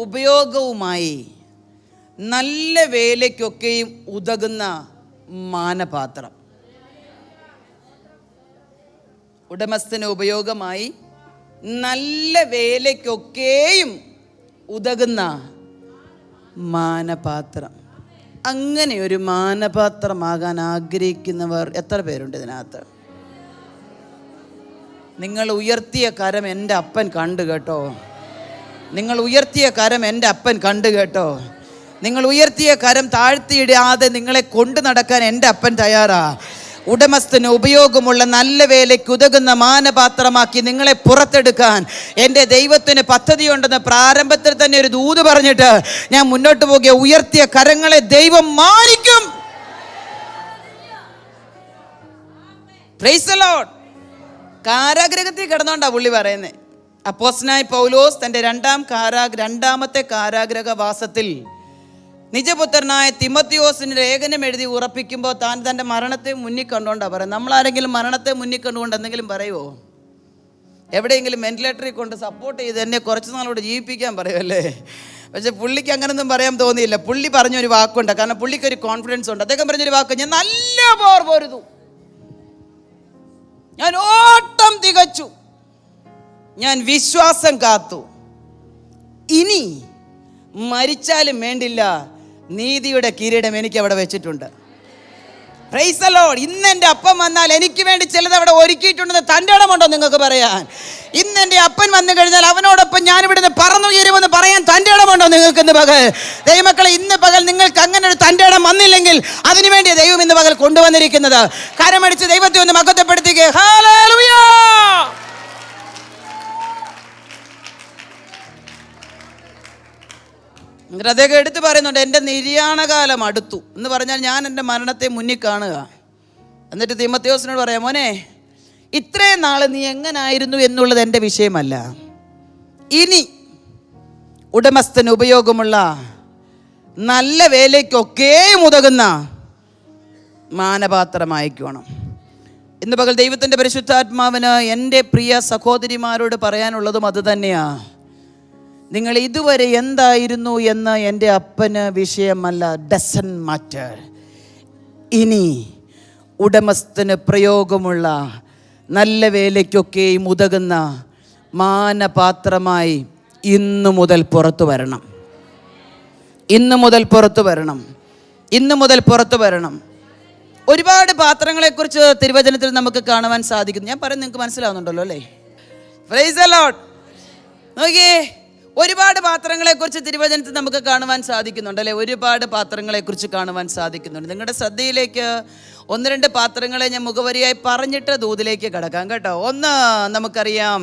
ഉപയോഗവുമായി നല്ല വേലയ്ക്കൊക്കെയും ഉതകുന്ന മാനപാത്രം. ഉടമസ്ഥന് ഉപയോഗമായി നല്ല വേലയ്ക്കൊക്കെയും ഉതകുന്ന മാനപാത്രം. അങ്ങനെ ഒരു മാനപാത്രമാകാൻ ആഗ്രഹിക്കുന്നവർ എത്ര പേരുണ്ട് ഇതിനകത്ത്? നിങ്ങൾ ഉയർത്തിയ കരം എൻ്റെ അപ്പൻ കണ്ടു കേട്ടോ. നിങ്ങൾ ഉയർത്തിയ കരം എൻ്റെ അപ്പൻ കണ്ടു കേട്ടോ. നിങ്ങൾ ഉയർത്തിയ കരം താഴ്ത്തിയിടാതെ നിങ്ങളെ കൊണ്ടു നടക്കാൻ എൻ്റെ അപ്പൻ തയ്യാറാ. ഉടമസ്ഥന് ഉപയോഗമുള്ള നല്ല വേലയ്ക്ക് ഉതകുന്ന മാനപാത്രമാക്കി നിങ്ങളെ പുറത്തെടുക്കാൻ എൻ്റെ ദൈവത്തിന് പദ്ധതിയുണ്ടെന്ന് പ്രാരംഭത്തിൽ തന്നെ ഒരു ദൂത് പറഞ്ഞിട്ട് ഞാൻ മുന്നോട്ട് പോകുക. ഉയർത്തിയ കരങ്ങളെ ദൈവം മാനിക്കും. Price the Lord. കാരാഗ്രഹത്തിൽ കിടന്നോണ്ടാ പുള്ളി പറയുന്നത്. അപ്പോസ്തലനായ പൗലോസ് തൻ്റെ രണ്ടാമത്തെ കാരാഗ്രഹവാസത്തിൽ നിജപുത്രനായ തിമോത്തിയോസിന് ലേഖനം എഴുതി ഉറപ്പിക്കുമ്പോൾ താൻ തൻ്റെ മരണത്തെ മുന്നിൽ കണ്ടുകൊണ്ടാണ് പറയുന്നത്. നമ്മളാരെങ്കിലും മരണത്തെ മുന്നിൽ കണ്ടുകൊണ്ട് എന്തെങ്കിലും പറയുമോ? എവിടെയെങ്കിലും വെന്റിലേറ്ററിൽ കൊണ്ട് സപ്പോർട്ട് ചെയ്ത് എന്നെ കുറച്ച് നാളോട് ജീവിപ്പിക്കാൻ പറയുമല്ലേ? പക്ഷെ പുള്ളിക്ക് അങ്ങനൊന്നും പറയാൻ തോന്നിയില്ല. പുള്ളി പറഞ്ഞൊരു വാക്കുണ്ട്, കാരണം പുള്ളിക്കൊരു കോൺഫിഡൻസ് ഉണ്ട്. അദ്ദേഹം പറഞ്ഞൊരു വാക്ക്, ഞാൻ നല്ല പോർ പൊരുതു, ഞാൻ ഓട്ടം തികച്ചു, ഞാൻ വിശ്വാസം കാത്തു, ഇനി മരിച്ചാലും വേണ്ടില്ല, നീതിയുടെ കിരീടം എനിക്ക് അവിടെ വെച്ചിട്ടുണ്ട്. Price the Lord. ഇന്ന് എൻ്റെ അപ്പൻ വന്നാൽ എനിക്ക് വേണ്ടി ചിലത് അവിടെ ഒരുക്കിയിട്ടുണ്ടെന്ന് തൻ്റെ ഇടമുണ്ടോ നിങ്ങൾക്ക് പറയാൻ? ഇന്ന് എൻ്റെ അപ്പൻ വന്നു കഴിഞ്ഞാൽ അവനോടൊപ്പം ഞാൻ ഇവിടുന്ന് പറന്നുയരുമെന്ന് പറയാൻ തൻ്റെ ഇടമുണ്ടോ നിങ്ങൾക്ക് ഇന്ന് പകൽ? ദൈവമക്കളെ, ഇന്ന് പകൽ നിങ്ങൾക്ക് അങ്ങനെ ഒരു തൻ്റെ ഇടം വന്നില്ലെങ്കിൽ അതിനുവേണ്ടി ദൈവം ഇന്ന് പകൽ കൊണ്ടുവന്നിരിക്കുന്നത്. കരമടിച്ച് ദൈവത്തെ ഒന്ന് മഹത്വപ്പെടുത്തുക. ഹല്ലേലൂയ. എന്നിട്ട് അദ്ദേഹം എടുത്തു പറയുന്നുണ്ട്, എൻ്റെ നിര്യാണകാലം അടുത്തു എന്ന് പറഞ്ഞാൽ ഞാൻ എൻ്റെ മരണത്തെ മുന്നിൽ കാണുക. എന്നിട്ട് തിമോത്തിയോസിനോട് പറയാം, മോനെ, ഇത്രയും നാൾ നീ എങ്ങനായിരുന്നു എന്നുള്ളത് എൻ്റെ വിഷയമല്ല, ഇനി ഉടമസ്ഥന് ഉപയോഗമുള്ള നല്ല വേലയ്ക്കൊക്കെയും ഉതകുന്ന മാനപാത്രമായിക്കോണം. ഇന്ന് പകൽ ദൈവത്തിൻ്റെ പരിശുദ്ധാത്മാവിന് എൻ്റെ പ്രിയ സഹോദരിമാരോട് പറയാനുള്ളതും അത് തന്നെയാണ്. നിങ്ങൾ ഇതുവരെ എന്തായിരുന്നു എന്ന് എൻ്റെ അപ്പന് വിഷയമല്ല, ഡസൻ മാറ്റർ. ഇനി ഉടമസ്ഥന് പ്രയോഗമുള്ള നല്ല വേലയ്ക്കൊക്കെയും ഉതകുന്ന മാനപാത്രമായി ഇന്നു മുതൽ പുറത്തു വരണം. ഇന്നു മുതൽ പുറത്തു വരണം. ഇന്നു മുതൽ പുറത്തു വരണം. ഒരുപാട് പാത്രങ്ങളെക്കുറിച്ച് തിരുവചനത്തിൽ നമുക്ക് കാണുവാൻ സാധിക്കുന്നു. ഞാൻ പറയുന്നത് നിങ്ങൾക്ക് മനസ്സിലാവുന്നുണ്ടല്ലോ അല്ലേ? Price the Lord. നോക്കിയേ, ഒരുപാട് പാത്രങ്ങളെക്കുറിച്ച് തിരുവചനത്തിൽ നമുക്ക് കാണുവാൻ സാധിക്കുന്നുണ്ട് അല്ലേ? ഒരുപാട് പാത്രങ്ങളെക്കുറിച്ച് കാണുവാൻ സാധിക്കുന്നുണ്ട്. നിങ്ങളുടെ ശ്രദ്ധയിലേക്ക് ഒന്ന് രണ്ട് പാത്രങ്ങളെ ഞാൻ മുഖവരിയായി പറഞ്ഞിട്ട് ദൂതിലേക്ക് കടക്കാം കേട്ടോ. ഒന്ന്, നമുക്കറിയാം,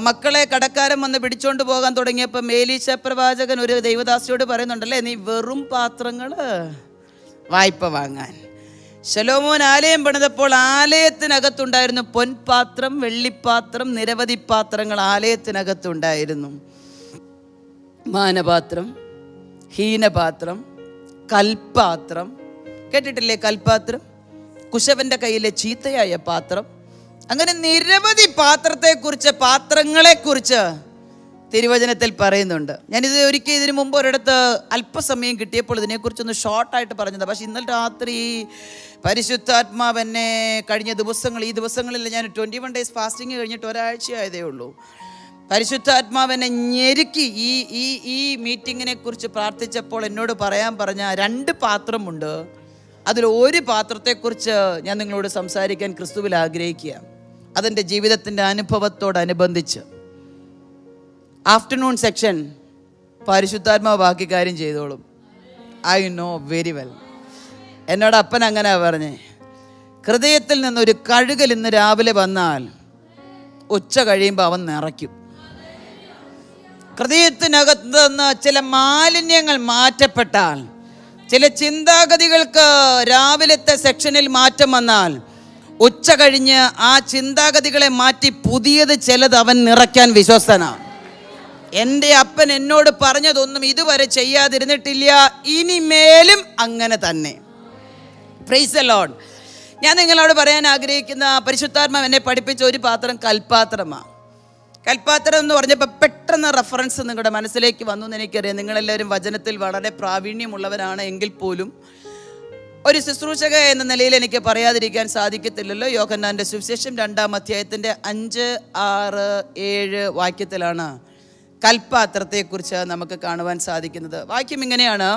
മക്കളെ കടക്കാരൻ വന്ന് പിടിച്ചോണ്ട് പോകാൻ തുടങ്ങിയപ്പോൾ മേലീശ പ്രവാചകൻ ഒരു ദൈവദാസിയോട് പറയുന്നുണ്ടല്ലേ, നീ വെറും പാത്രങ്ങൾ വായ്പ വാങ്ങാൻ. ശലോമോൻ ആലയം പണിതപ്പോൾ ആലയത്തിനകത്തുണ്ടായിരുന്നു പൊൻപാത്രം, വെള്ളിപ്പാത്രം, നിരവധി പാത്രങ്ങൾ ആലയത്തിനകത്തുണ്ടായിരുന്നു. മാനപാത്രം, ഹീനപാത്രം, കൽപാത്രം. കേട്ടിട്ടില്ലേ കൽപാത്രം? കുശവന്റെ കയ്യിലെ ചീത്തയായ പാത്രം. അങ്ങനെ നിരവധി പാത്രങ്ങളെക്കുറിച്ച് തിരുവചനത്തിൽ പറയുന്നുണ്ട്. ഞാനിത് ഒരിക്കൽ ഇതിനു മുമ്പ് ഒരിടത്ത് അല്പസമയം കിട്ടിയപ്പോൾ ഇതിനെക്കുറിച്ചൊന്ന് ഷോർട്ടായിട്ട് പറഞ്ഞതാണ്. പക്ഷേ ഇന്നലെ രാത്രി പരിശുദ്ധാത്മാവ് എന്നെ കഴിഞ്ഞ ഈ ദിവസങ്ങളിൽ ഞാൻ 21 days ഫാസ്റ്റിംഗ് കഴിഞ്ഞിട്ട് ഒരാഴ്ചയായതേ ഉള്ളൂ. പരിശുദ്ധാത്മാവ് എന്നെ ഞെരുക്കി ഈ മീറ്റിങ്ങിനെ കുറിച്ച് പ്രാർത്ഥിച്ചപ്പോൾ എന്നോട് പറയാൻ പറഞ്ഞ 2 പാത്രമുണ്ട്. അതിൽ ഒരു പാത്രത്തെക്കുറിച്ച് ഞാൻ നിങ്ങളോട് സംസാരിക്കാൻ ക്രിസ്തുവിൽ ആഗ്രഹിക്കുക. അതെൻ്റെ ജീവിതത്തിൻ്റെ അനുഭവത്തോടനുബന്ധിച്ച് ആഫ്റ്റർനൂൺ സെക്ഷൻ പരിശുദ്ധാത്മാവ് ബാക്കി കാര്യം ചെയ്തോളും. I know very well. എന്നോട് അപ്പൻ അങ്ങനെ പറഞ്ഞേ, ഹൃദയത്തിൽ നിന്നൊരു കഴുകൽ ഇന്ന് രാവിലെ വന്നാൽ ഉച്ച കഴിയുമ്പോൾ അവൻ നിറയ്ക്കും. ഹൃദയത്തിനകത്ത് നിന്ന് ചില മാലിന്യങ്ങൾ മാറ്റപ്പെട്ടാൽ, ചില ചിന്താഗതികൾക്ക് രാവിലത്തെ സെക്ഷനിൽ മാറ്റം വന്നാൽ ഉച്ച കഴിഞ്ഞ് ആ ചിന്താഗതികളെ മാറ്റി പുതിയത് ചിലത് അവൻ നിറയ്ക്കാൻ വിശ്വസ്തനാണ്. എൻ്റെ അപ്പൻ എന്നോട് പറഞ്ഞതൊന്നും ഇതുവരെ ചെയ്യാതിരുന്നിട്ടില്ല, ഇനിമേലും അങ്ങനെ തന്നെ. Price the Lord. ഞാൻ നിങ്ങളോട് പറയാൻ ആഗ്രഹിക്കുന്ന പരിശുദ്ധാത്മാവ് എന്നെ പഠിപ്പിച്ച ഒരു പാത്രം കൽപാത്രമാണ്. കൽപ്പാത്രം എന്ന് പറഞ്ഞപ്പോൾ പെട്ടെന്ന് റെഫറൻസ് നിങ്ങളുടെ മനസ്സിലേക്ക് വന്നു എന്ന് എനിക്കറിയാം. നിങ്ങളെല്ലാവരും വചനത്തിൽ വളരെ പ്രാവീണ്യമുള്ളവരാണ് എങ്കിൽ പോലും ഒരു ശുശ്രൂഷക എന്ന നിലയിൽ എനിക്ക് പറയാതിരിക്കാൻ സാധിക്കത്തില്ലല്ലോ. യോഹന്നാന്റെ സുവിശേഷം 2-ാം അധ്യായത്തിൻ്റെ 5, 6, 7 വാക്യത്തിലാണ് കൽപ്പാത്രത്തെക്കുറിച്ച് നമുക്ക് കാണുവാൻ സാധിക്കുന്നത്. വാക്യം ഇങ്ങനെയാണ്: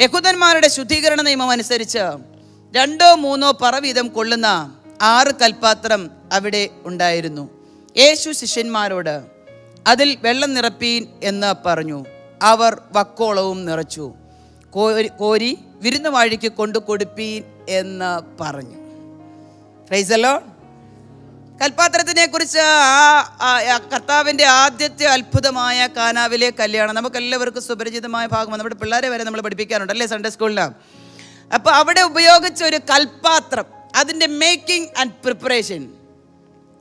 യഹൂദന്മാരുടെ ശുദ്ധീകരണ നിയമം അനുസരിച്ച് 2-3 പറ വീതം കൊള്ളുന്ന 6 കൽപ്പാത്രം അവിടെ ഉണ്ടായിരുന്നു. യേശു ശിഷ്യന്മാരോട് അതിൽ വെള്ളം നിറപ്പീൻ എന്ന് പറഞ്ഞു. അവർ വക്കോളവും നിറച്ചു. കോരി വിരുന്നുവാഴിക്ക് കൊണ്ടു കൊടുപ്പീൻ എന്ന് പറഞ്ഞു. Price the Lord. കൽപ്പാത്രത്തിനെ കുറിച്ച് കർത്താവിൻ്റെ ആദ്യത്തെ അത്ഭുതമായ കാനാവിലെ കല്യാണം നമുക്കെല്ലാവർക്കും സുപരിചിതമായ ഭാഗമാണ്. നമ്മുടെ പിള്ളേരെ വരെ നമ്മൾ പഠിപ്പിക്കാറുണ്ട് അല്ലേ സൺഡേ സ്കൂളിൽ. അപ്പോൾ അവിടെ ഉപയോഗിച്ച ഒരു കൽപ്പാത്രം, അതിൻ്റെ മേക്കിംഗ് ആൻഡ് പ്രിപ്പറേഷൻ,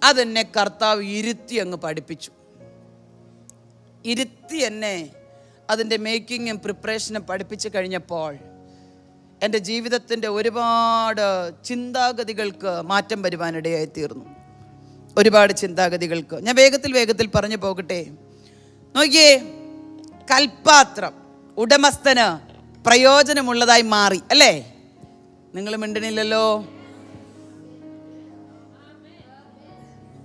അതെന്നെ കർത്താവ് ഇരുത്തി അങ്ങ് പഠിപ്പിച്ചു. ഇരുത്തി എന്നെ അതിൻ്റെ മേക്കിങ്ങും പ്രിപ്പറേഷനും പഠിപ്പിച്ചു കഴിഞ്ഞപ്പോൾ എൻ്റെ ജീവിതത്തിൻ്റെ ഒരുപാട് ചിന്താഗതികൾക്ക് മാറ്റം വരുവാനിടയായി തീർന്നു. ഒരുപാട് ചിന്താഗതികൾക്ക് ഞാൻ വേഗത്തിൽ പറഞ്ഞു പോകട്ടെ. നോക്കിയേ, കൽപ്പാത്രം ഉടമസ്ഥന് പ്രയോജനമുള്ളതായി മാറി അല്ലേ? നിങ്ങൾ മിണ്ടണില്ലല്ലോ.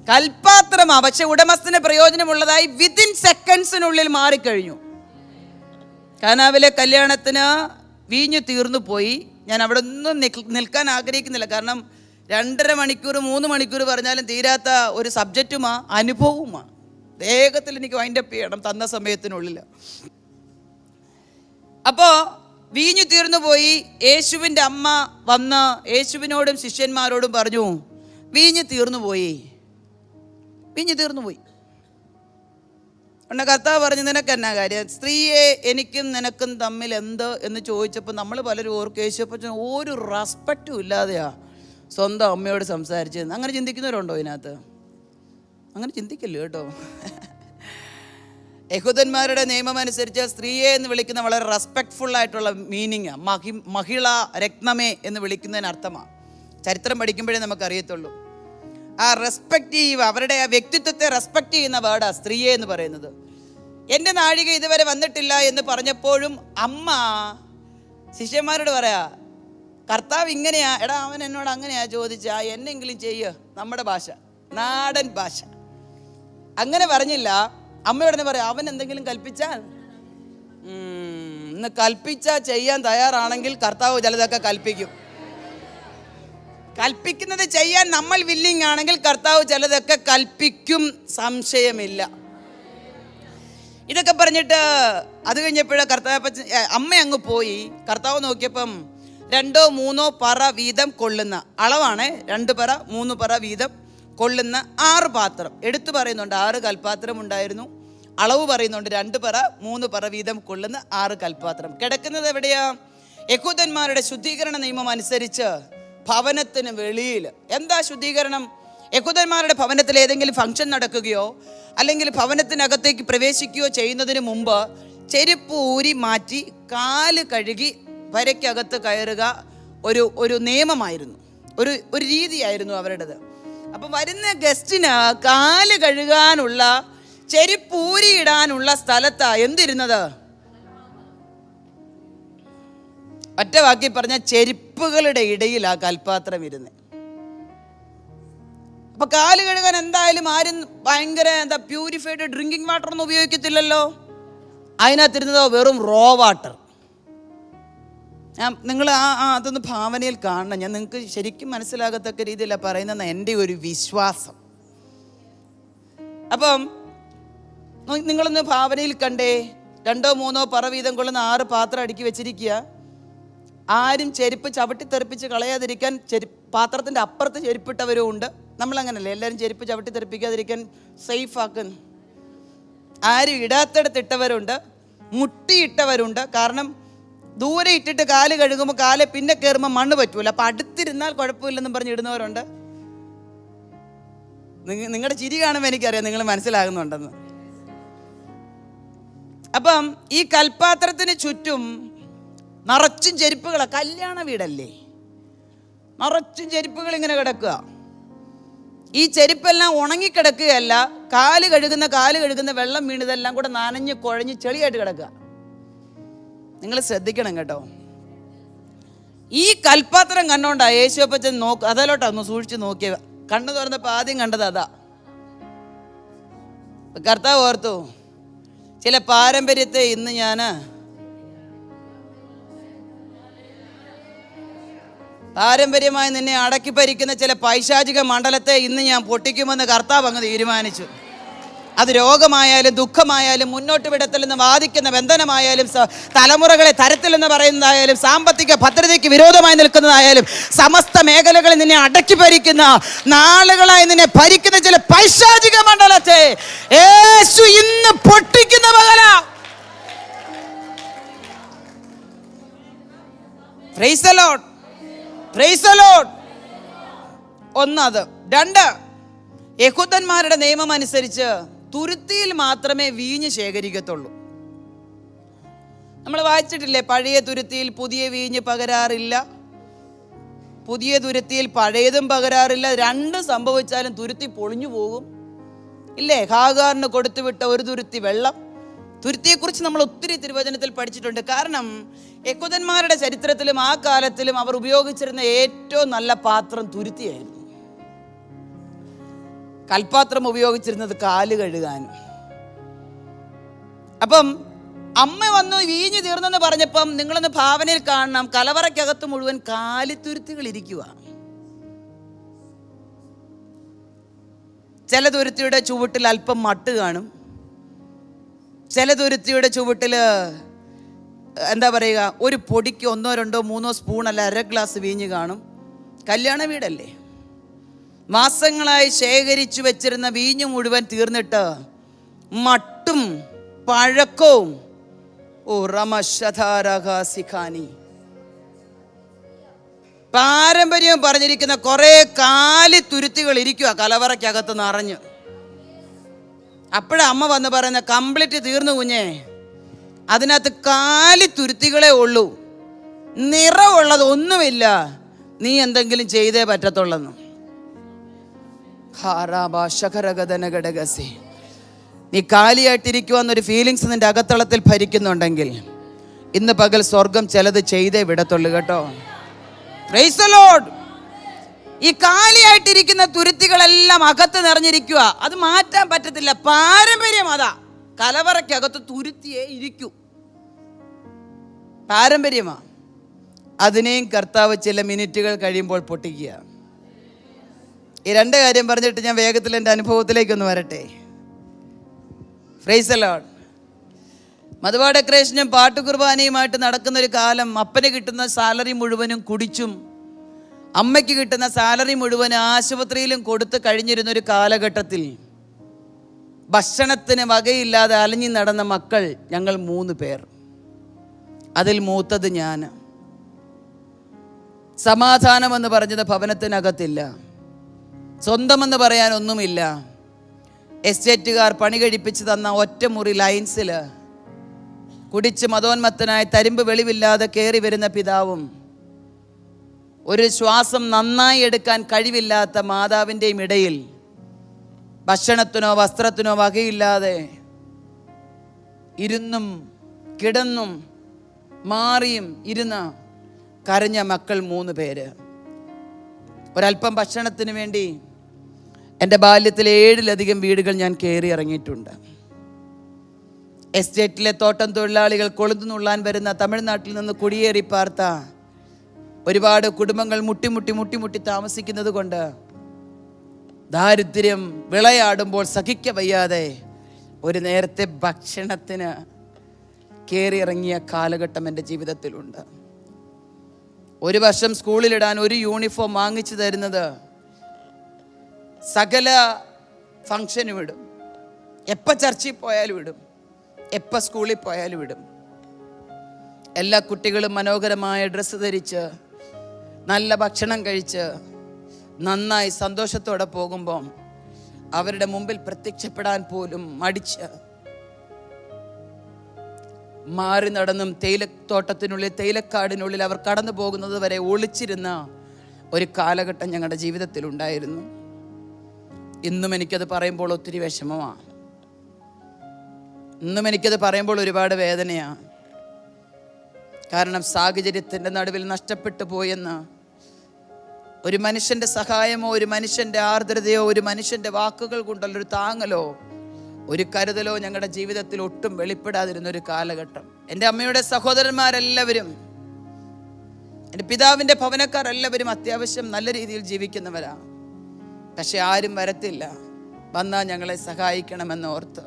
കൽപ്പാത്രമാ, പക്ഷെ ഉടമസ്ഥന് പ്രയോജനമുള്ളതായി വിത്തിൻ സെക്കൻഡ്സിനുള്ളിൽ മാറിക്കഴിഞ്ഞു. കാനാവിലെ കല്യാണത്തിന് വീഞ്ഞു തീർന്നു പോയി. ഞാൻ അവിടെ ഒന്നും നിൽക്കാൻ ആഗ്രഹിക്കുന്നില്ല. കാരണം 2.5 മണിക്കൂർ 3 മണിക്കൂർ പറഞ്ഞാലും തീരാത്ത ഒരു സബ്ജക്റ്റുമാ, അനുഭവവുമാ. വേഗത്തിൽ എനിക്ക് വൈൻഡപ്പ് ചെയ്യണം തന്ന സമയത്തിനുള്ളിൽ. അപ്പോൾ വീഞ്ഞു തീർന്നു പോയി. യേശുവിൻ്റെ അമ്മ വന്ന് യേശുവിനോടും ശിഷ്യന്മാരോടും പറഞ്ഞു, വീഞ്ഞു തീർന്നു പോയി. ഉടനെ കർത്താവ് പറഞ്ഞു, നിനക്ക് എന്നാ കാര്യം? സ്ത്രീയെ എനിക്കും നിനക്കും തമ്മിൽ എന്ത് എന്ന് ചോദിച്ചപ്പോൾ നമ്മൾ പലരും ഓർക്കും യേശുപ്പച്ചൻ ഒരു റെസ്പെക്റ്റും ഇല്ലാതെയാ സ്വന്തം അമ്മയോട് സംസാരിച്ചത്. അങ്ങനെ ചിന്തിക്കുന്നവരുണ്ടോ ഇതിനകത്ത്? അങ്ങനെ ചിന്തിക്കല്ലോ കേട്ടോ. യഹൂദന്മാരുടെ നിയമം അനുസരിച്ച് സ്ത്രീയെ എന്ന് വിളിക്കുന്ന വളരെ റെസ്പെക്ട്ഫുൾ ആയിട്ടുള്ള മീനിങ്, മഹിള രത്നമേ എന്ന് വിളിക്കുന്നതിന് അർത്ഥമാണ്. ചരിത്രം പഠിക്കുമ്പോഴേ നമുക്കറിയത്തുള്ളൂ. ആ റെസ്പെക്റ്റീവ്, അവരുടെ ആ വ്യക്തിത്വത്തെ റെസ്പെക്റ്റ് ചെയ്യുന്ന വേർഡാ സ്ത്രീയെ എന്ന് പറയുന്നത്. എൻ്റെ നാഴിക ഇതുവരെ വന്നിട്ടില്ല എന്ന് പറഞ്ഞപ്പോഴും അമ്മ ശിഷ്യന്മാരോട് പറയാ, കർത്താവ് ഇങ്ങനെയാ, എടാ അവൻ എന്നോട് അങ്ങനെയാ ചോദിച്ചാ എന്നെങ്കിലും ചെയ്യുക, നമ്മുടെ ഭാഷ, നാടൻ ഭാഷ. അങ്ങനെ പറഞ്ഞില്ല. അമ്മയോടനെ പറയാം, അവൻ എന്തെങ്കിലും കൽപ്പിച്ചാൽ ഇന്ന് കൽപ്പിച്ചാൽ ചെയ്യാൻ തയ്യാറാണെങ്കിൽ കർത്താവ് ചിലതൊക്കെ കൽപ്പിക്കും. കൽപ്പിക്കുന്നത് ചെയ്യാൻ നമ്മൾ വില്ലിങ് ആണെങ്കിൽ കർത്താവ് ചിലതൊക്കെ കൽപ്പിക്കും, സംശയമില്ല. ഇതൊക്കെ പറഞ്ഞിട്ട് അത് കഴിഞ്ഞപ്പോഴേ അമ്മ അങ്ങ് പോയി. കർത്താവ് നോക്കിയപ്പം 2-3 പറ വീതം കൊള്ളുന്ന അളവാണ്. 2 പറ 3 പറ വീതം കൊള്ളുന്ന 6 പാത്രം എടുത്തു പറയുന്നുണ്ട്. 6 കൽപ്പാത്രം ഉണ്ടായിരുന്നു. അളവ് പറയുന്നുണ്ട് 2 പറ 3 പറ വീതം കൊള്ളുന്ന 6 കൽപ്പാത്രം. കിടക്കുന്നത് എവിടെയാ? യഹൂദന്മാരുടെ ശുദ്ധീകരണ നിയമം അനുസരിച്ച് ഭവനത്തിന് വെളിയിൽ. എന്താ ശുദ്ധീകരണം? യഹൂദന്മാരുടെ ഭവനത്തിൽ ഏതെങ്കിലും ഫംഗ്ഷൻ നടക്കുകയോ അല്ലെങ്കിൽ ഭവനത്തിനകത്തേക്ക് പ്രവേശിക്കുകയോ ചെയ്യുന്നതിന് മുമ്പ് ചെരുപ്പ് ഊരി മാറ്റി കാല് കഴുകി വരയ്ക്കകത്ത് കയറുക ഒരു നിയമമായിരുന്നു, ഒരു രീതിയായിരുന്നു അവരുടേത്. അപ്പം വരുന്ന ഗസ്റ്റിന് കാല് കഴുകാനുള്ള, ചെരുപ്പ് ഊരിയിടാനുള്ള സ്ഥലത്താ എന്തിരുന്നത്? ഒറ്റ വാക്കി പറഞ്ഞ ചെരുപ്പുകളുടെ ഇടയിൽ ആ കൽപ്പാത്രം ഇരുന്ന്. അപ്പൊ കാല് കഴുകാൻ എന്തായാലും ആരും ഭയങ്കര പ്യൂരിഫൈഡ് ഡ്രിങ്കിങ് വാട്ടർ ഒന്നും ഉപയോഗിക്കത്തില്ലല്ലോ. അതിനകത്തിരുന്നതോ വെറും റോ വാട്ടർ. നിങ്ങൾ അതൊന്ന് ഭാവനയിൽ കാണണം. ഞാൻ നിങ്ങൾക്ക് ശരിക്കും മനസ്സിലാകത്തക്ക രീതിയിലാണ് പറയുന്നത്, എൻ്റെ ഒരു വിശ്വാസം. അപ്പം നിങ്ങളൊന്ന് ഭാവനയിൽ കണ്ടേ, 2-3 പറ വീതം കൊള്ളുന്ന 6 പാത്രം അടുക്കി വെച്ചിരിക്കുക. ആരും ചെരുപ്പ് ചവിട്ടി തെറിപ്പിച്ച് കളയാതിരിക്കാൻ പാത്രത്തിൻ്റെ അപ്പുറത്ത് ചെരുപ്പിട്ടവരും ഉണ്ട്. നമ്മളങ്ങനല്ലേ, എല്ലാവരും ചെരുപ്പ് ചവിട്ടി തെറിപ്പിക്കാതിരിക്കാൻ സേഫ് ആക്കുന്നു. ആരും ഇടാത്തടത്തിട്ടവരുണ്ട്, മുട്ടിയിട്ടവരുണ്ട്. കാരണം ദൂരെ ഇട്ടിട്ട് കാല് കഴുകുമ്പോൾ കാല് പിന്നെ കയറുമ്പോൾ മണ്ണ് പറ്റൂല, അപ്പം അടുത്തിരുന്നാൽ കുഴപ്പമില്ലെന്നും പറഞ്ഞ് ഇടുന്നവരുണ്ട്. നിങ്ങളുടെ ചിരി കാണുമ്പോൾ എനിക്കറിയാം നിങ്ങൾ മനസ്സിലാകുന്നുണ്ടെന്ന്. അപ്പം ഈ കൽപ്പാത്രത്തിന് ചുറ്റും നിറച്ചും ചെരുപ്പുകളാണ്. കല്യാണ വീടല്ലേ, നിറച്ചും ചെരുപ്പുകൾ ഇങ്ങനെ കിടക്കുക. ഈ ചെരുപ്പെല്ലാം ഉണങ്ങിക്കിടക്കുകയല്ല, കാല് കഴുകുന്ന വെള്ളം വീണിതെല്ലാം കൂടെ നനഞ്ഞ് കുഴഞ്ഞ് ചെളിയായിട്ട് കിടക്കുക. നിങ്ങൾ ശ്രദ്ധിക്കണം കേട്ടോ. ഈ കൽപ്പാത്രം കണ്ടോണ്ടാ യേശുപ്പച്ചൻ അതിലോട്ടാ ഒന്ന് സൂക്ഷിച്ച് നോക്കിയ. കണ്ണു തുറന്നപ്പോൾ ആദ്യം കണ്ടത് അതാ. കർത്താവ് ഓർത്തു, ചില പാരമ്പര്യത്തെ ഇന്ന് ഞാൻ പാരമ്പര്യമായി നിന്നെ അടക്കി ഭരിക്കുന്ന ചില പൈശാചിക മണ്ഡലത്തെ ഇന്ന് ഞാൻ പൊട്ടിക്കുമെന്ന് കർത്താവ് അങ്ങ് തീരുമാനിച്ചു. അത് രോഗമായാലും ദുഃഖമായാലും മുന്നോട്ട് വിടത്തില്ലെന്ന് വാദിക്കുന്ന ബന്ധനമായാലും തലമുറകളെ തരത്തിലെന്ന് പറയുന്നതായാലും സാമ്പത്തിക ഭദ്രതയ്ക്ക് വിരോധമായി നിൽക്കുന്നതായാലും സമസ്ത മേഖലകളിൽ നിന്നെ അടക്കി ഭരിക്കുന്ന നാളുകളായി നിന്നെ ഭരിക്കുന്ന ചില പൈശാചിക മണ്ഡലത്തെ യേശു ഇന്ന് പൊട്ടിക്കുന്ന പകലാ. Praise the lord, praise the lord. ഒന്നത്. രണ്ട്, യഹൂദന്മാരുടെ നിയമം അനുസരിച്ച് തുരുത്തിയിൽ മാത്രമേ വീഞ്ഞ് ശേഖരിക്കത്തുള്ളൂ. നമ്മൾ വായിച്ചിട്ടില്ലേ, പഴയ തുരുത്തിയിൽ പുതിയ വീഞ്ഞ് പകരാറില്ല, പുതിയ തുരുത്തിയിൽ പഴയതും പകരാറില്ല. രണ്ടും സംഭവിച്ചാലും തുരുത്തി പൊളിഞ്ഞു പോകും ഇല്ലേ? ഹാഗാറിന് കൊടുത്തുവിട്ട ഒരു തുരുത്തി വെള്ളം. തുരുത്തിയെക്കുറിച്ച് നമ്മൾ ഒത്തിരി തിരുവചനത്തിൽ പഠിച്ചിട്ടുണ്ട്. കാരണം യഹൂദന്മാരുടെ ചരിത്രത്തിലും ആ കാലത്തിലും അവർ ഉപയോഗിച്ചിരുന്ന ഏറ്റവും നല്ല പാത്രം തുരുത്തിയായിരുന്നു. കൽപ്പാത്രം ഉപയോഗിച്ചിരുന്നത് കാല് കഴുകാനും. അപ്പം അമ്മ വന്നു വീഞ്ഞ് തീർന്നെന്ന് പറഞ്ഞപ്പം നിങ്ങളൊന്ന് ഭാവനയിൽ കാണണം, കലവറയ്ക്കകത്ത് മുഴുവൻ കാലിത്തുരുത്തികൾ ഇരിക്കുക. ചില തുരുത്തിയുടെ ചുവട്ടിൽ അല്പം മട്ട് കാണും, ചില തുരുത്തിയുടെ ചുവട്ടിൽ എന്താ പറയുക, ഒരു പൊടിക്ക് 1, 2, 3 സ്പൂൺ അല്ല 1/2 ഗ്ലാസ് വീഞ്ഞ് കാണും. കല്യാണ വീടല്ലേ, മാസങ്ങളായി ശേഖരിച്ചു വെച്ചിരുന്ന വീഞ്ഞ് മുഴുവൻ തീർന്നിട്ട് മട്ടും പഴക്കവും പാരമ്പര്യം പറഞ്ഞിരിക്കുന്ന കുറെ കാലി തുരുത്തികൾ ഇരിക്കുക കലവറയ്ക്കകത്ത് നിറഞ്ഞ്. അപ്പോഴമ്മ വന്ന് പറയുന്ന, കംപ്ലീറ്റ് തീർന്നു കുഞ്ഞേ, അതിനകത്ത് കാലി തുരുത്തികളെ ഉള്ളൂ, നിറമുള്ളത് ഒന്നുമില്ല, നീ എന്തെങ്കിലും ചെയ്തേ പറ്റത്തുള്ളെന്ന്. നീ കാലിയായിട്ടിരിക്കുവാന്നൊരു ഫീലിങ്സ് നിന്റെ അകത്തളത്തിൽ ഭരിക്കുന്നുണ്ടെങ്കിൽ ഇന്ന് പകൽ സ്വർഗം ചിലത് ചെയ്തേ വിടത്തുള്ളൂ കേട്ടോ. Price the Lord. ഈ കാലിയായിട്ടിരിക്കുന്ന തുരുത്തികളെല്ലാം അകത്ത് നിറഞ്ഞിരിക്കുക, അത് മാറ്റാൻ പറ്റത്തില്ല. പാരമ്പര്യം അതാ, കലവറയ്ക്കകത്ത് തുരുത്തിയേ ഇരിക്കൂ. പാരമ്പര്യമാ. അതിനെയും കർത്താവ് ചില മിനിറ്റുകൾ കഴിയുമ്പോൾ പൊട്ടിക്കുക. ഈ 2 കാര്യം പറഞ്ഞിട്ട് ഞാൻ വേഗത്തിൽ എൻ്റെ അനുഭവത്തിലേക്കൊന്ന് വരട്ടെ. Praise the lord. മധുവാ ഡെക്കറേഷനും പാട്ടുകുർബാനയുമായിട്ട് നടക്കുന്നൊരു കാലം, അപ്പന് കിട്ടുന്ന സാലറി മുഴുവനും കുടിച്ചും അമ്മയ്ക്ക് കിട്ടുന്ന സാലറി മുഴുവൻ ആശുപത്രിയിലും കൊടുത്ത് കഴിഞ്ഞിരുന്നൊരു കാലഘട്ടത്തിൽ ഭക്ഷണത്തിന് വകയില്ലാതെ അലഞ്ഞു നടന്ന മക്കൾ ഞങ്ങൾ 3 പേർ. അതിൽ മൂത്തത് ഞാൻ. സമാധാനമെന്ന് പറഞ്ഞത് ഭവനത്തിനകത്തില്ല, സ്വന്തമെന്ന് പറയാനൊന്നുമില്ല. എസ്റ്റേറ്റുകാർ പണി കഴിപ്പിച്ച് തന്ന ഒറ്റമുറി ലൈൻസിൽ കുടിച്ച് മതോന്മത്തനായി തരിമ്പ് വെളിവില്ലാതെ കയറി വരുന്ന പിതാവും ഒരു ശ്വാസം നന്നായി എടുക്കാൻ കഴിവില്ലാത്ത മാതാവിൻ്റെയും ഇടയിൽ ഭക്ഷണത്തിനോ വസ്ത്രത്തിനോ വകയില്ലാതെ ഇരുന്നും കിടന്നും മാറിയും ഇരുന്ന കരഞ്ഞ മക്കൾ 3 പേര്. ഒരല്പം ഭക്ഷണത്തിന് വേണ്ടി എൻ്റെ ബാല്യത്തിൽ 7-ലധികം വീടുകൾ ഞാൻ കയറി ഇറങ്ങിയിട്ടുണ്ട്. എസ്റ്റേറ്റിലെ തോട്ടം തൊഴിലാളികൾ കൊളുത്തു നുള്ളാൻ വരുന്ന തമിഴ്നാട്ടിൽ നിന്ന് കുടിയേറി പാർത്ത ഒരുപാട് കുടുംബങ്ങൾ മുട്ടിമുട്ടി താമസിക്കുന്നത് കൊണ്ട് ദാരിദ്ര്യം വിളയാടുമ്പോൾ സഹിക്ക വയ്യാതെ ഒരു നേരത്തെ ഭക്ഷണത്തിന് കയറിയിറങ്ങിയ കാലഘട്ടം എൻ്റെ ജീവിതത്തിലുണ്ട്. ഒരു വർഷം സ്കൂളിലിടാൻ ഒരു യൂണിഫോം വാങ്ങിച്ചു തരുന്നത് സകല ഫംഗ്ഷന് വിടും, എപ്പോൾ ചർച്ചിൽ പോയാലും വിടും, എപ്പോൾ സ്കൂളിൽ പോയാലും വിടും. എല്ലാ കുട്ടികളും മനോഹരമായ ഡ്രസ്സ് ധരിച്ച് നല്ല ഭക്ഷണം കഴിച്ച് നന്നായി സന്തോഷത്തോടെ പോകുമ്പം അവരുടെ മുമ്പിൽ പ്രത്യക്ഷപ്പെടാൻ പോലും മടിച്ച് മാറി നടന്നും തേയിലത്തോട്ടത്തിനുള്ളിൽ തേയിലക്കാടിനുള്ളിൽ അവർ കടന്നു പോകുന്നത് വരെ ഒളിച്ചിരുന്ന ഒരു കാലഘട്ടം ഞങ്ങളുടെ ജീവിതത്തിൽ ഉണ്ടായിരുന്നു. ഇന്നും എനിക്കത് പറയുമ്പോൾ ഒത്തിരി വിഷമമാണ്. ഇന്നും എനിക്കത് പറയുമ്പോൾ ഒരുപാട് വേദനയാണ്. കാരണം സാഹചര്യത്തിൻ്റെ നടുവിൽ നഷ്ടപ്പെട്ടു പോയെന്ന് ഒരു മനുഷ്യൻ്റെ സഹായമോ, ഒരു മനുഷ്യൻ്റെ ആർദ്രതയോ, ഒരു മനുഷ്യൻ്റെ വാക്കുകൾ കൊണ്ടുള്ളൊരു താങ്ങലോ, ഒരു കരുതലോ ഞങ്ങളുടെ ജീവിതത്തിൽ ഒട്ടും വെളിപ്പെടാതിരുന്നൊരു കാലഘട്ടം. എൻ്റെ അമ്മയുടെ സഹോദരന്മാരെല്ലാവരും, എൻ്റെ പിതാവിൻ്റെ ഭവനക്കാരെല്ലാവരും അത്യാവശ്യം നല്ല രീതിയിൽ ജീവിക്കുന്നവരാണ്. പക്ഷെ ആരും വരത്തില്ല, വന്നാൽ ഞങ്ങളെ സഹായിക്കണമെന്ന് ഓർത്ത്.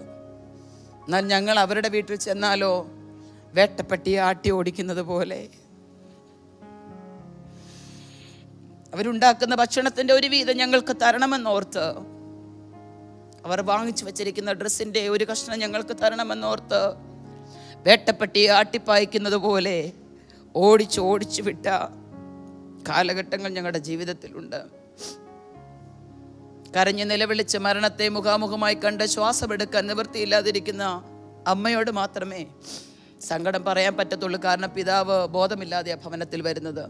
എന്നാൽ ഞങ്ങൾ അവരുടെ വീട്ടിൽ ചെന്നാലോ വേട്ടപ്പട്ടിയെ ആട്ടി ഓടിക്കുന്നത് പോലെ അവരുണ്ടാക്കുന്ന ഭക്ഷണത്തിൻ്റെ ഒരു വീതം ഞങ്ങൾക്ക് തരണമെന്നോർത്ത്, അവർ വാങ്ങിച്ചു വച്ചിരിക്കുന്ന ഡ്രസ്സിൻ്റെ ഒരു കഷ്ണം ഞങ്ങൾക്ക് തരണമെന്നോർത്ത് വേട്ടപ്പട്ടിയെ ആട്ടിപ്പായിക്കുന്നത് പോലെ ഓടിച്ചു വിട്ട കാലഘട്ടങ്ങൾ ഞങ്ങളുടെ ജീവിതത്തിലുണ്ട്. കരഞ്ഞ് നിലവിളിച്ച് മരണത്തെ മുഖാമുഖമായി കണ്ട് ശ്വാസമെടുക്കാൻ നിവൃത്തിയില്ലാതിരിക്കുന്ന അമ്മയോട് മാത്രമേ സങ്കടം പറയാൻ പറ്റത്തുള്ളൂ. കാരണം പിതാവ് ബോധമില്ലാതെ ഭവനത്തിൽ വരുന്നത്.